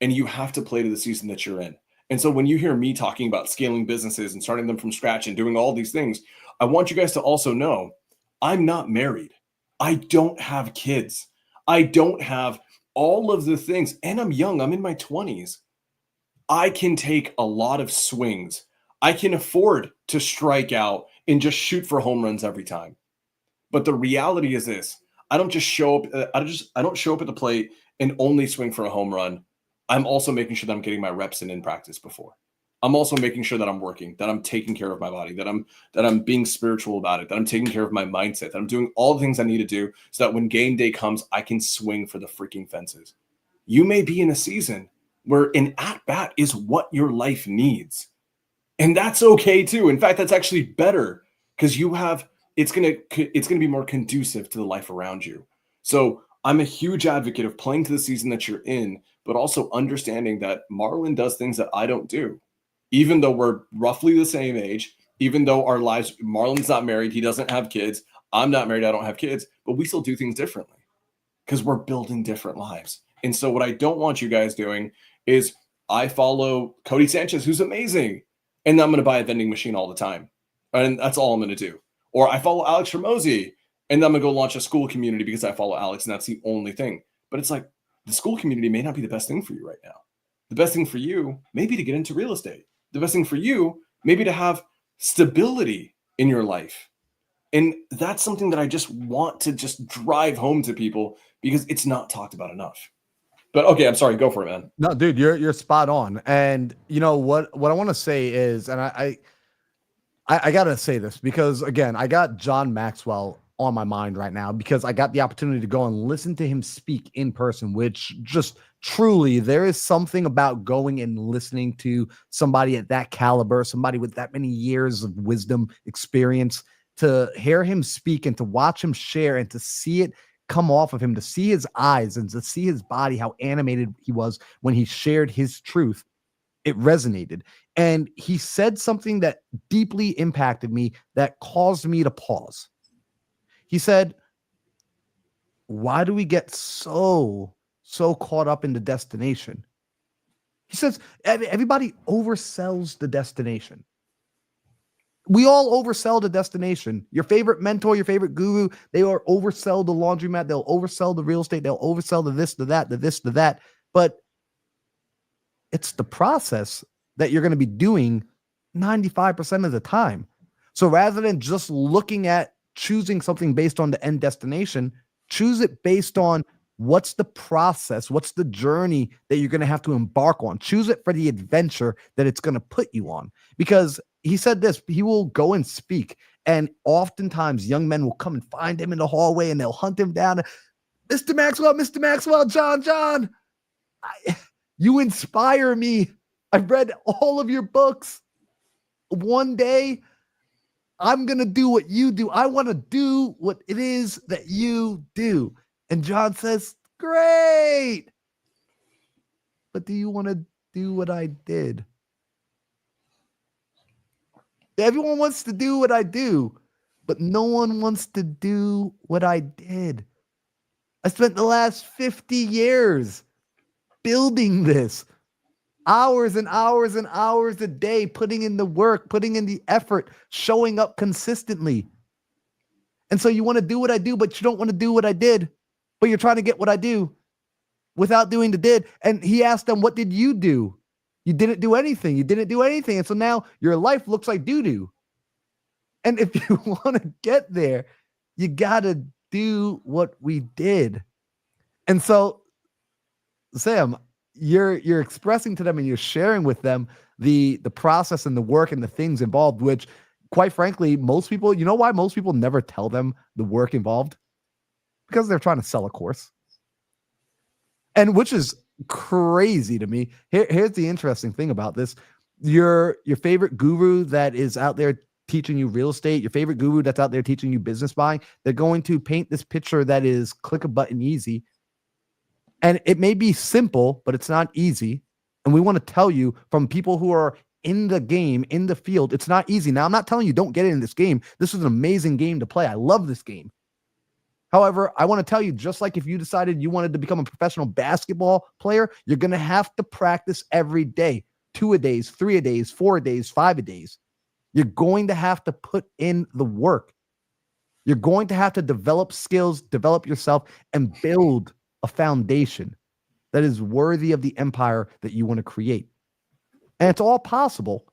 And you have to play to the season that you're in. And so when you hear me talking about scaling businesses and starting them from scratch and doing all these things, I want you guys to also know I'm not married. I don't have kids. I don't have all of the things. And I'm young. I'm in my 20s. I can take a lot of swings. I can afford to strike out and just shoot for home runs every time. But the reality is this: I don't just show up. I don't show up at the plate and only swing for a home run. I'm also making sure that I'm getting my reps in practice before. I'm also making sure that I'm working, that I'm taking care of my body, that I'm being spiritual about it, that I'm taking care of my mindset, that I'm doing all the things I need to do so that when game day comes, I can swing for the freaking fences. You may be in a season where an at-bat is what your life needs. And that's okay too. In fact, that's actually better because it's gonna be more conducive to the life around you. So I'm a huge advocate of playing to the season that you're in, but also understanding that Marlon does things that I don't do. Even though we're roughly the same age, even though our lives, Marlon's not married, he doesn't have kids. I'm not married, I don't have kids, but we still do things differently because we're building different lives. And so what I don't want you guys doing is I follow Cody Sanchez, who's amazing, and I'm going to buy a vending machine all the time. And that's all I'm going to do. Or I follow Alex Ramosi, and I'm going to go launch a school community because I follow Alex, and that's the only thing. But it's like the school community may not be the best thing for you right now. The best thing for you may be to get into real estate. The best thing for you maybe to have stability in your life. And that's something that I just want to just drive home to people because it's not talked about enough. But okay, I'm sorry, go for it, man. No, dude, you're spot on. And you know what I want to say is, and I gotta say this because again, I got John Maxwell on my mind right now because I got the opportunity to go and listen to him speak in person, which just truly there is something about going and listening to somebody at that caliber, somebody with that many years of wisdom, experience, to hear him speak and to watch him share and to see it come off of him, to see his eyes and to see his body, how animated he was when he shared his truth. It resonated. And he said something that deeply impacted me that caused me to pause. He said, why do we get so caught up in the destination? He says, everybody oversells the destination. We all oversell the destination. Your favorite mentor, your favorite guru, they are oversell the laundromat. They'll oversell the real estate. They'll oversell the this, the that, the this, the that. But it's the process that you're going to be doing 95% of the time. So rather than just looking at choosing something based on the end destination, choose it based on what's the process, what's the journey that you're going to have to embark on. Choose it for the adventure that it's going to put you on. Because he said this, he will go and speak. And oftentimes young men will come and find him in the hallway and they'll hunt him down. Mr. Maxwell, John, you inspire me. I've read all of your books. One day, I'm going to do what you do. I want to do what it is that you do. And John says, Great. But do you want to do what I did? Everyone wants to do what I do, but no one wants to do what I did. I spent the last 50 years building this, hours and hours and hours a day, putting in the work, putting in the effort, showing up consistently. And so you want to do what I do, but you don't want to do what I did, but you're trying to get what I do without doing the did. And he asked them, what did you do? You didn't do anything. You didn't do anything. And so now your life looks like doo-doo. And if you want to get there, you got to do what we did. And so, Sam, you're expressing to them and you're sharing with them the process and the work and the things involved, which quite frankly, most people, you know why most people never tell them the work involved? Because they're trying to sell a course. And which is crazy to me. Here's the interesting thing about this. Your favorite guru that is out there teaching you real estate, your favorite guru that's out there teaching you business buying, they're going to paint this picture that is click a button easy. And it may be simple, but it's not easy. And we want to tell you from people who are in the game, in the field, it's not easy. Now, I'm not telling you don't get in this game. This is an amazing game to play. I love this game. However, I want to tell you, just like if you decided you wanted to become a professional basketball player, you're going to have to practice every day, 2-a-days, 3-a-days, 4-a-days, 5-a-days. You're going to have to put in the work. You're going to have to develop skills, develop yourself, and build a foundation that is worthy of the empire that you want to create. And it's all possible.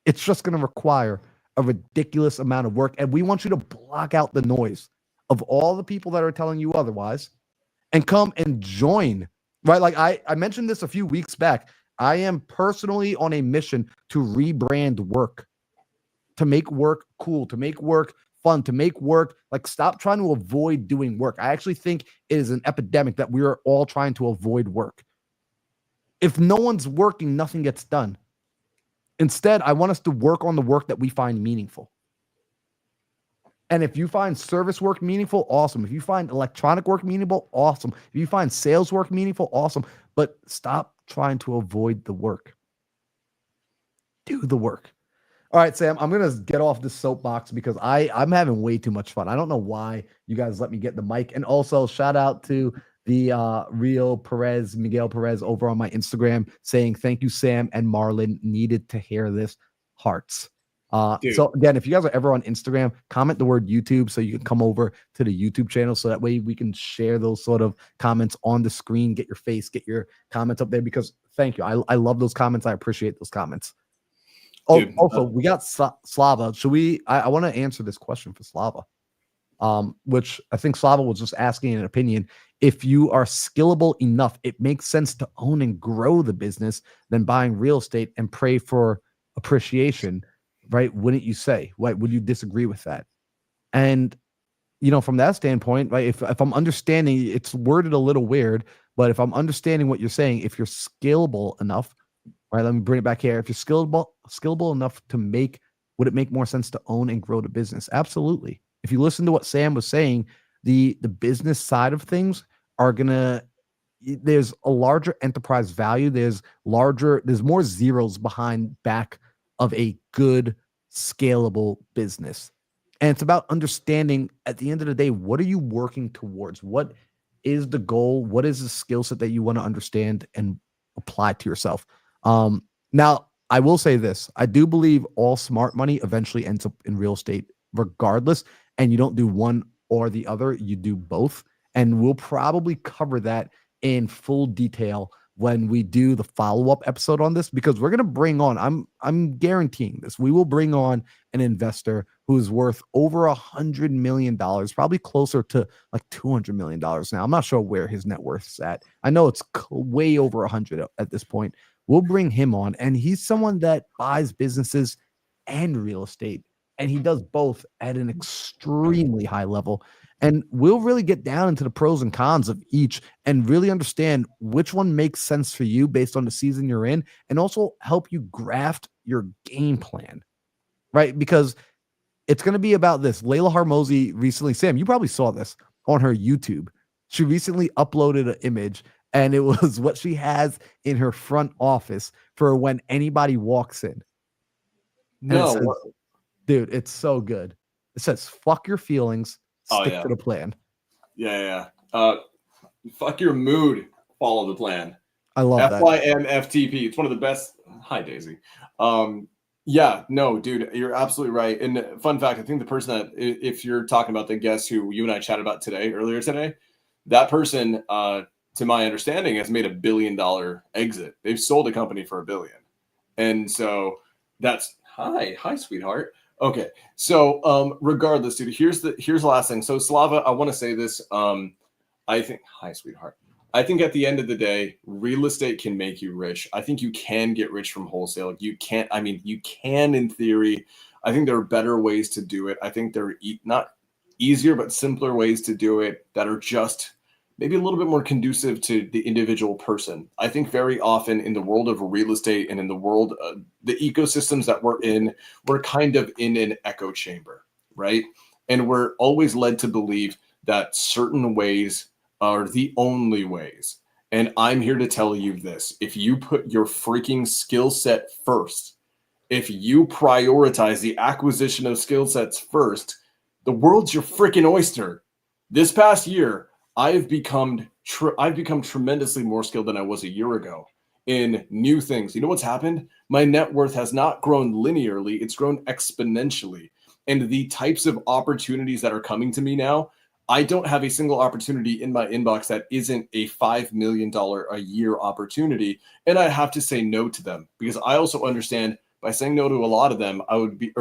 It's just going to require a ridiculous amount of work. And we want you to block out the noise of all the people that are telling you otherwise and come and join, right? Like I mentioned this a few weeks back. I am personally on a mission to rebrand work, to make work cool, to make work fun, to make work, like stop trying to avoid doing work. I actually think it is an epidemic that we are all trying to avoid work. If no one's working, nothing gets done. Instead, I want us to work on the work that we find meaningful. And if you find service work meaningful, awesome. If you find electronic work meaningful, awesome. If you find sales work meaningful, awesome. But stop trying to avoid the work. Do the work. All right, Sam, I'm going to get off this soapbox because I'm having way too much fun. I don't know why you guys let me get the mic. And also shout out to the real Perez, Miguel Perez over on my Instagram saying, thank you, Sam and Marlon, needed to hear this. Hearts. So again, if you guys are ever on Instagram, comment the word YouTube so you can come over to the YouTube channel. So that way we can share those sort of comments on the screen, get your face, get your comments up there because thank you. I love those comments. I appreciate those comments. Oh, dude, also we got Slava. Should we, I want to answer this question for Slava, which I think Slava was just asking an opinion. If you are skillable enough, it makes sense to own and grow the business than buying real estate and pray for appreciation. Right? Wouldn't you say? Right? Would you disagree with that? And, you know, from that standpoint, right, if I'm understanding, it's worded a little weird, but if I'm understanding what you're saying, if you're scalable enough, right, let me bring it back here. If you're scalable enough to make, would it make more sense to own and grow the business? Absolutely. If you listen to what Sam was saying, the business side of things are going to, there's a larger enterprise value. There's more zeros behind back of a good scalable business. And it's about understanding at the end of the day, what are you working towards? What is the goal? What is the skill set that you want to understand and apply to yourself? Now, I will say this. I do believe all smart money eventually ends up in real estate regardless. And you don't do one or the other. You do both. And we'll probably cover that in full detail when we do the follow-up episode on this, because we're going to bring on, I'm guaranteeing this, we will bring on an investor who's worth over $100 million, probably closer to like $200 million now. I'm not sure where his net worth is at. I know it's way over 100 at this point. We'll bring him on, and he's someone that buys businesses and real estate, and he does both at an extremely high level. And we'll really get down into the pros and cons of each and really understand which one makes sense for you based on the season you're in, and also help you graft your game plan, right? Because it's going to be about this. Layla Harmozy recently, Sam, you probably saw this on her YouTube. She recently uploaded an image, and it was what she has in her front office for when anybody walks in. And it No, says, dude, it's so good. It says, fuck your feelings, stick to the plan. Yeah. Fuck your mood, follow the plan. I love that. FYMFTP. It's one of the best. Hi, Daisy. Yeah, no, dude, you're absolutely right. And fun fact, I think the person that, if you're talking about the guest who you and I chatted about earlier today, that person, to my understanding, has made $1 billion exit. They've sold a company for $1 billion. And so that's hi, sweetheart. Okay. So regardless, dude, here's the last thing. So Slava, I want to say this. I think hi, sweetheart. I think at the end of the day, real estate can make you rich. I think you can get rich from wholesale. You can't, I mean, you can in theory. I think there are better ways to do it. I think there are not easier, but simpler ways to do it that are just maybe a little bit more conducive to the individual person. I think very often in the world of real estate and in the world, the ecosystems that we're in, we're kind of in an echo chamber, right? And we're always led to believe that certain ways are the only ways. And I'm here to tell you this. If you put your freaking skill set first, if you prioritize the acquisition of skill sets first, the world's your freaking oyster. This past year, I've become tremendously more skilled than I was a year ago in new things. You know what's happened? My net worth has not grown linearly, it's grown exponentially. And the types of opportunities that are coming to me now, I don't have a single opportunity in my inbox that isn't a $5 million a year opportunity. And I have to say no to them because I also understand by saying no to a lot of them,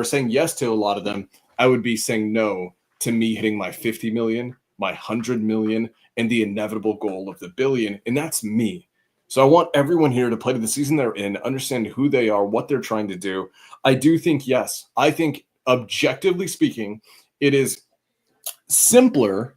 saying yes to a lot of them, I would be saying no to me hitting my 50 million, my 100 million, and the inevitable goal of the billion. And that's me. So I want everyone here to play to the season they're in, understand who they are, what they're trying to do. I do think, yes, I think objectively speaking, it is simpler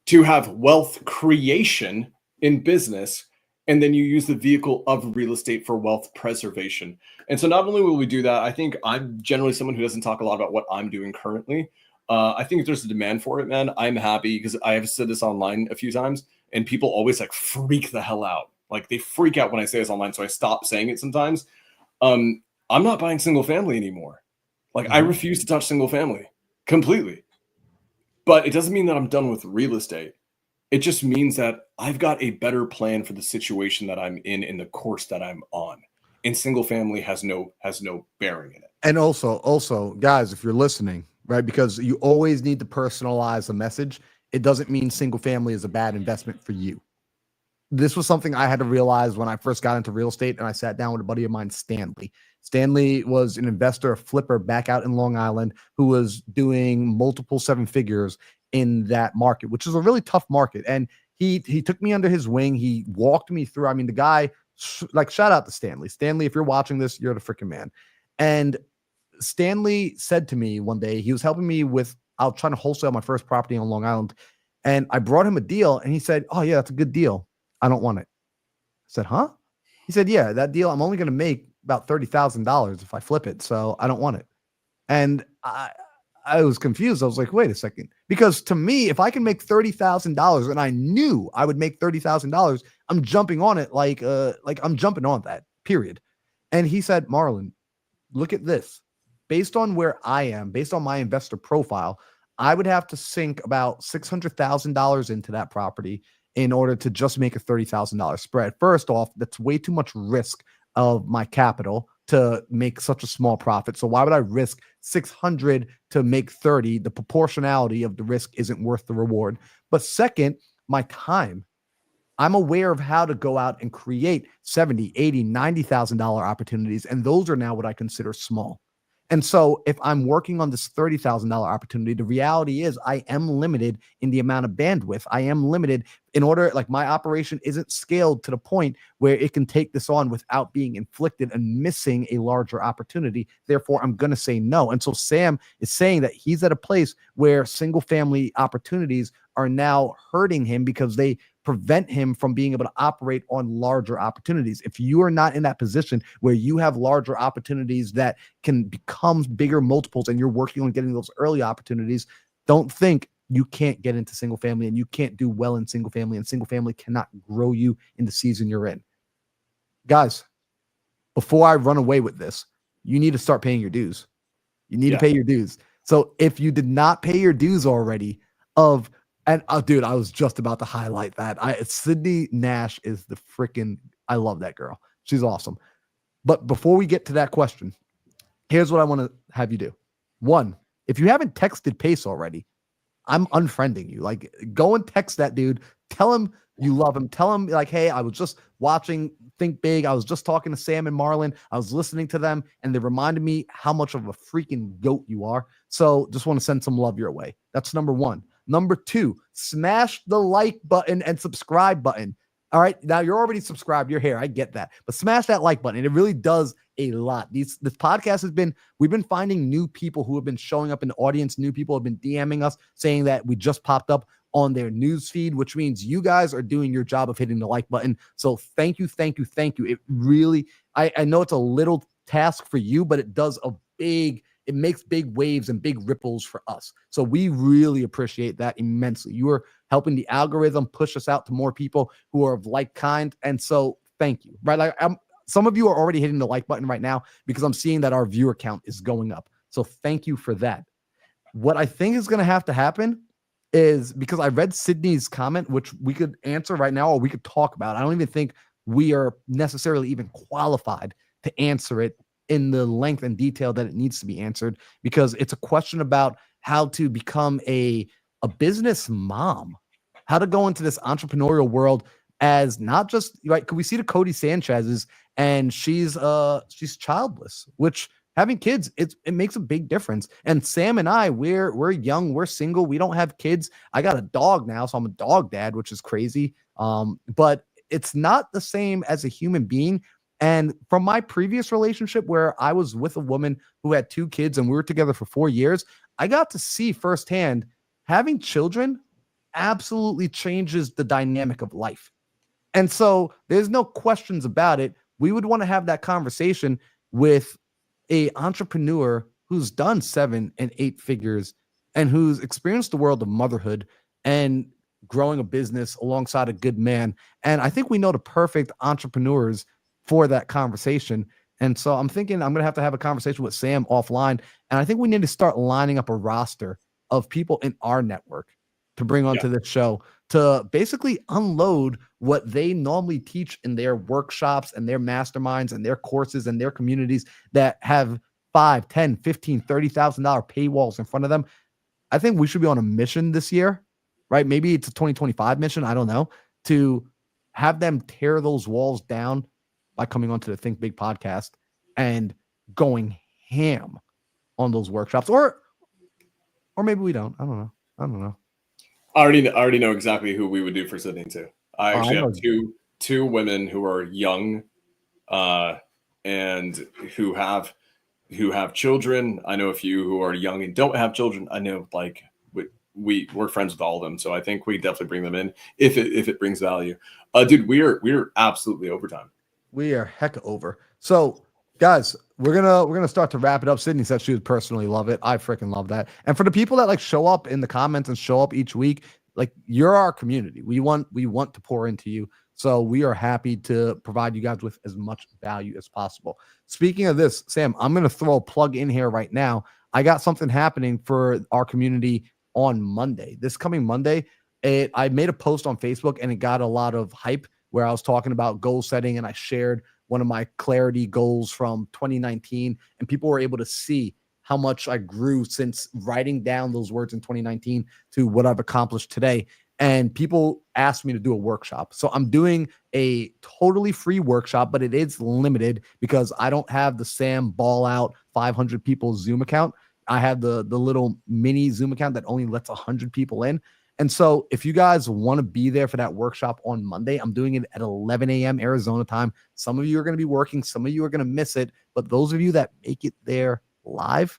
to have wealth creation in business, and then you use the vehicle of real estate for wealth preservation. And so not only will we do that, I think I'm generally someone who doesn't talk a lot about what I'm doing currently. I think if there's a demand for it, man, I'm happy because I have said this online a few times and people always like freak the hell out. Like they freak out when I say this online. So I stop saying it sometimes. I'm not buying single family anymore. Like I refuse to touch single family completely. But it doesn't mean that I'm done with real estate. It just means that I've got a better plan for the situation that I'm in the course that I'm on. And single family has no bearing in it. And also, guys, if you're listening, right, because you always need to personalize the message. It doesn't mean single family is a bad investment for you. This was something I had to realize when I first got into real estate, and I sat down with a buddy of mine, Stanley. Stanley was an investor, a flipper back out in Long Island who was doing multiple seven figures in that market, which is a really tough market. And he took me under his wing. He walked me through. I mean, the guy, like, shout out to Stanley. Stanley, if you're watching this, you're the freaking man. And Stanley said to me one day, he was helping me with, I was trying to wholesale my first property on Long Island. And I brought him a deal and he said, "Oh yeah, that's a good deal. I don't want it." I said, "Huh?" He said, "Yeah, that deal, I'm only going to make about $30,000 if I flip it. So I don't want it." And I was confused. I was like, wait a second. Because to me, if I can make $30,000 and I knew I would make $30,000, I'm jumping on it. Like I'm jumping on that, period. And he said, "Marlon, look at this. Based on where I am, based on my investor profile, I would have to sink about $600,000 into that property in order to just make a $30,000 spread. First off, that's way too much risk of my capital to make such a small profit. So why would I risk 600 to make 30? The proportionality of the risk isn't worth the reward. But second, my time. I'm aware of how to go out and create 70, 80, $90,000 opportunities. And those are now what I consider small. And so if I'm working on this $30,000 opportunity, the reality is I am limited in the amount of bandwidth. I am limited in order, like my operation isn't scaled to the point where it can take this on without being inflicted and missing a larger opportunity. Therefore, I'm going to say no. And so Sam is saying that he's at a place where single family opportunities are now hurting him because they prevent him from being able to operate on larger opportunities. If you are not in that position where you have larger opportunities that can become bigger multiples and you're working on getting those early opportunities, don't think you can't get into single family and you can't do well in single family, and single family cannot grow you in the season you're in. Guys, before I run away with this, you need to start paying your dues. You need to pay your dues. So if you did not pay your dues already dude, I was just about to highlight that. Sydney Nash is the freaking, I love that girl. She's awesome. But before we get to that question, here's what I want to have you do. One, if you haven't texted Pace already, I'm unfriending you. Like, go and text that dude. Tell him you love him. Tell him, like, hey, I was just watching Think Big. I was just talking to Sam and Marlon. I was listening to them, and they reminded me how much of a freaking goat you are. So just want to send some love your way. That's number one. Number two, smash the like button and subscribe button. All right. Now you're already subscribed. You're here. I get that. But smash that like button. It really does a lot. This podcast we've been finding new people who have been showing up in the audience. New people have been DMing us saying that we just popped up on their news feed, which means you guys are doing your job of hitting the like button. So thank you. It really, I know it's a little task for you, but it makes big waves and big ripples for us. So we really appreciate that immensely. You are helping the algorithm push us out to more people who are of like kind. And so thank you. Right. Like some of you are already hitting the like button right now because I'm seeing that our viewer count is going up. So thank you for that. What I think is going to have to happen is, because I read Sydney's comment, which we could answer right now or we could talk about. I don't even think we are necessarily even qualified to answer it in the length and detail that it needs to be answered, because it's a question about how to become a business mom, how to go into this entrepreneurial world as not just like, could we see the Cody Sanchez's, and she's childless, which having kids, it makes a big difference. And Sam and I, we're young, we're single, we don't have kids. I got a dog now, so I'm a dog dad, which is crazy. But it's not the same as a human being. And from my previous relationship where I was with a woman who had 2 kids and we were together for 4 years, I got to see firsthand having children absolutely changes the dynamic of life. And so there's no questions about it. We would want to have that conversation with a entrepreneur who's done 7 and 8 figures and who's experienced the world of motherhood and growing a business alongside a good man. And I think we know the perfect entrepreneurs for that conversation. And so I'm thinking I'm going to have a conversation with Sam offline. And I think we need to start lining up a roster of people in our network to bring onto this show to basically unload what they normally teach in their workshops and their masterminds and their courses and their communities that have $5, $10, $15, $30,000 paywalls in front of them. I think we should be on a mission this year, right? Maybe it's a 2025 mission. I don't know, to have them tear those walls down by coming onto the Think Big podcast and going ham on those workshops, or maybe we don't. I don't know. I already know exactly who we would do for Sydney too. I actually have two women who are young, and who have children. I know a few who are young and don't have children. I know, like, we're friends with all of them, so I think we definitely bring them in if it brings value. Dude, we're absolutely overtime. We are heck over. So, guys, we're gonna start to wrap it up. Sydney said she would personally love it. I freaking love that. And for the people that like show up in the comments and show up each week, like, you're our community. We want to pour into you. So we are happy to provide you guys with as much value as possible. Speaking of this, Sam, I'm gonna throw a plug in here right now. I got something happening for our community on Monday. This coming Monday, I made a post on Facebook and it got a lot of hype, where I was talking about goal setting and I shared one of my clarity goals from 2019, and people were able to see how much I grew since writing down those words in 2019 to what I've accomplished today. And people asked me to do a workshop. So I'm doing a totally free workshop, but it is limited because I don't have the Sam Ball Out 500 people Zoom account. I have the little mini Zoom account that only lets 100 people in. And so if you guys want to be there for that workshop on Monday, I'm doing it at 11 a.m. Arizona time. Some of you are going to be working. Some of you are going to miss it. But those of you that make it there live,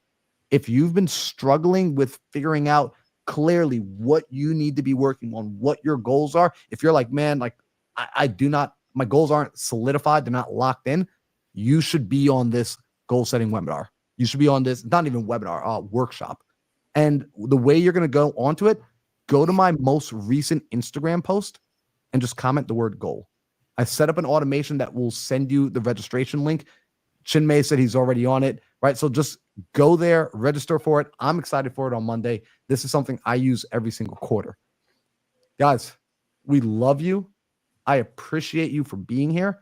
if you've been struggling with figuring out clearly what you need to be working on, what your goals are, if you're like, man, like my goals aren't solidified, they're not locked in, you should be on this goal setting webinar. You should be on this, not even webinar, workshop. And the way you're going to go onto it, go to my most recent Instagram post and just comment the word goal. I set up an automation that will send you the registration link. Chinmay said he's already on it, right? So just go there, register for it. I'm excited for it on Monday. This is something I use every single quarter. Guys, we love you. I appreciate you for being here.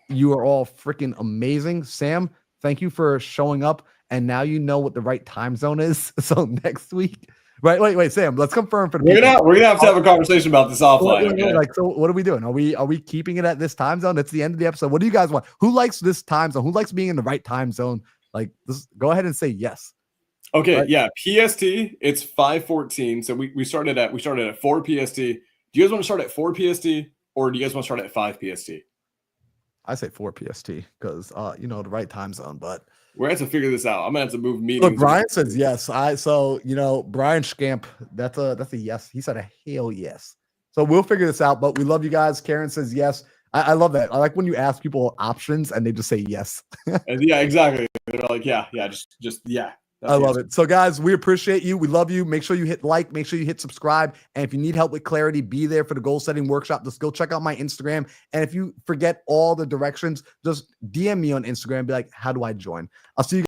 You are all freaking amazing. Sam, thank you for showing up. And now you know what the right time zone is. So next week, right? Wait, Sam, let's confirm for the people. We're gonna have to have a conversation about this offline. Okay? Like, so what are we doing? Are we keeping it at this time zone? That's the end of the episode. What do you guys want? Who likes this time zone? Who likes being in the right time zone? Like, go ahead and say yes. Okay, right? yeah. PST, it's 5:14. So we started at 4 PST. Do you guys want to start at 4 PST or do you guys want to start at 5 PST? I say 4 PST because the right time zone, but we're gonna have to figure this out. I'm gonna have to move meetings. Look, Brian says yes. Brian Scamp, that's a yes. He said a hell yes. So we'll figure this out, but we love you guys. Karen says yes. I love that. I like when you ask people options and they just say yes. Yeah, exactly. They're like, yeah, just yeah. I love it. So guys, we appreciate you. We love you. Make sure you hit like, make sure you hit subscribe. And if you need help with clarity, be there for the goal setting workshop. Just go check out my Instagram. And if you forget all the directions, just DM me on Instagram and be like, how do I join? I'll see you guys.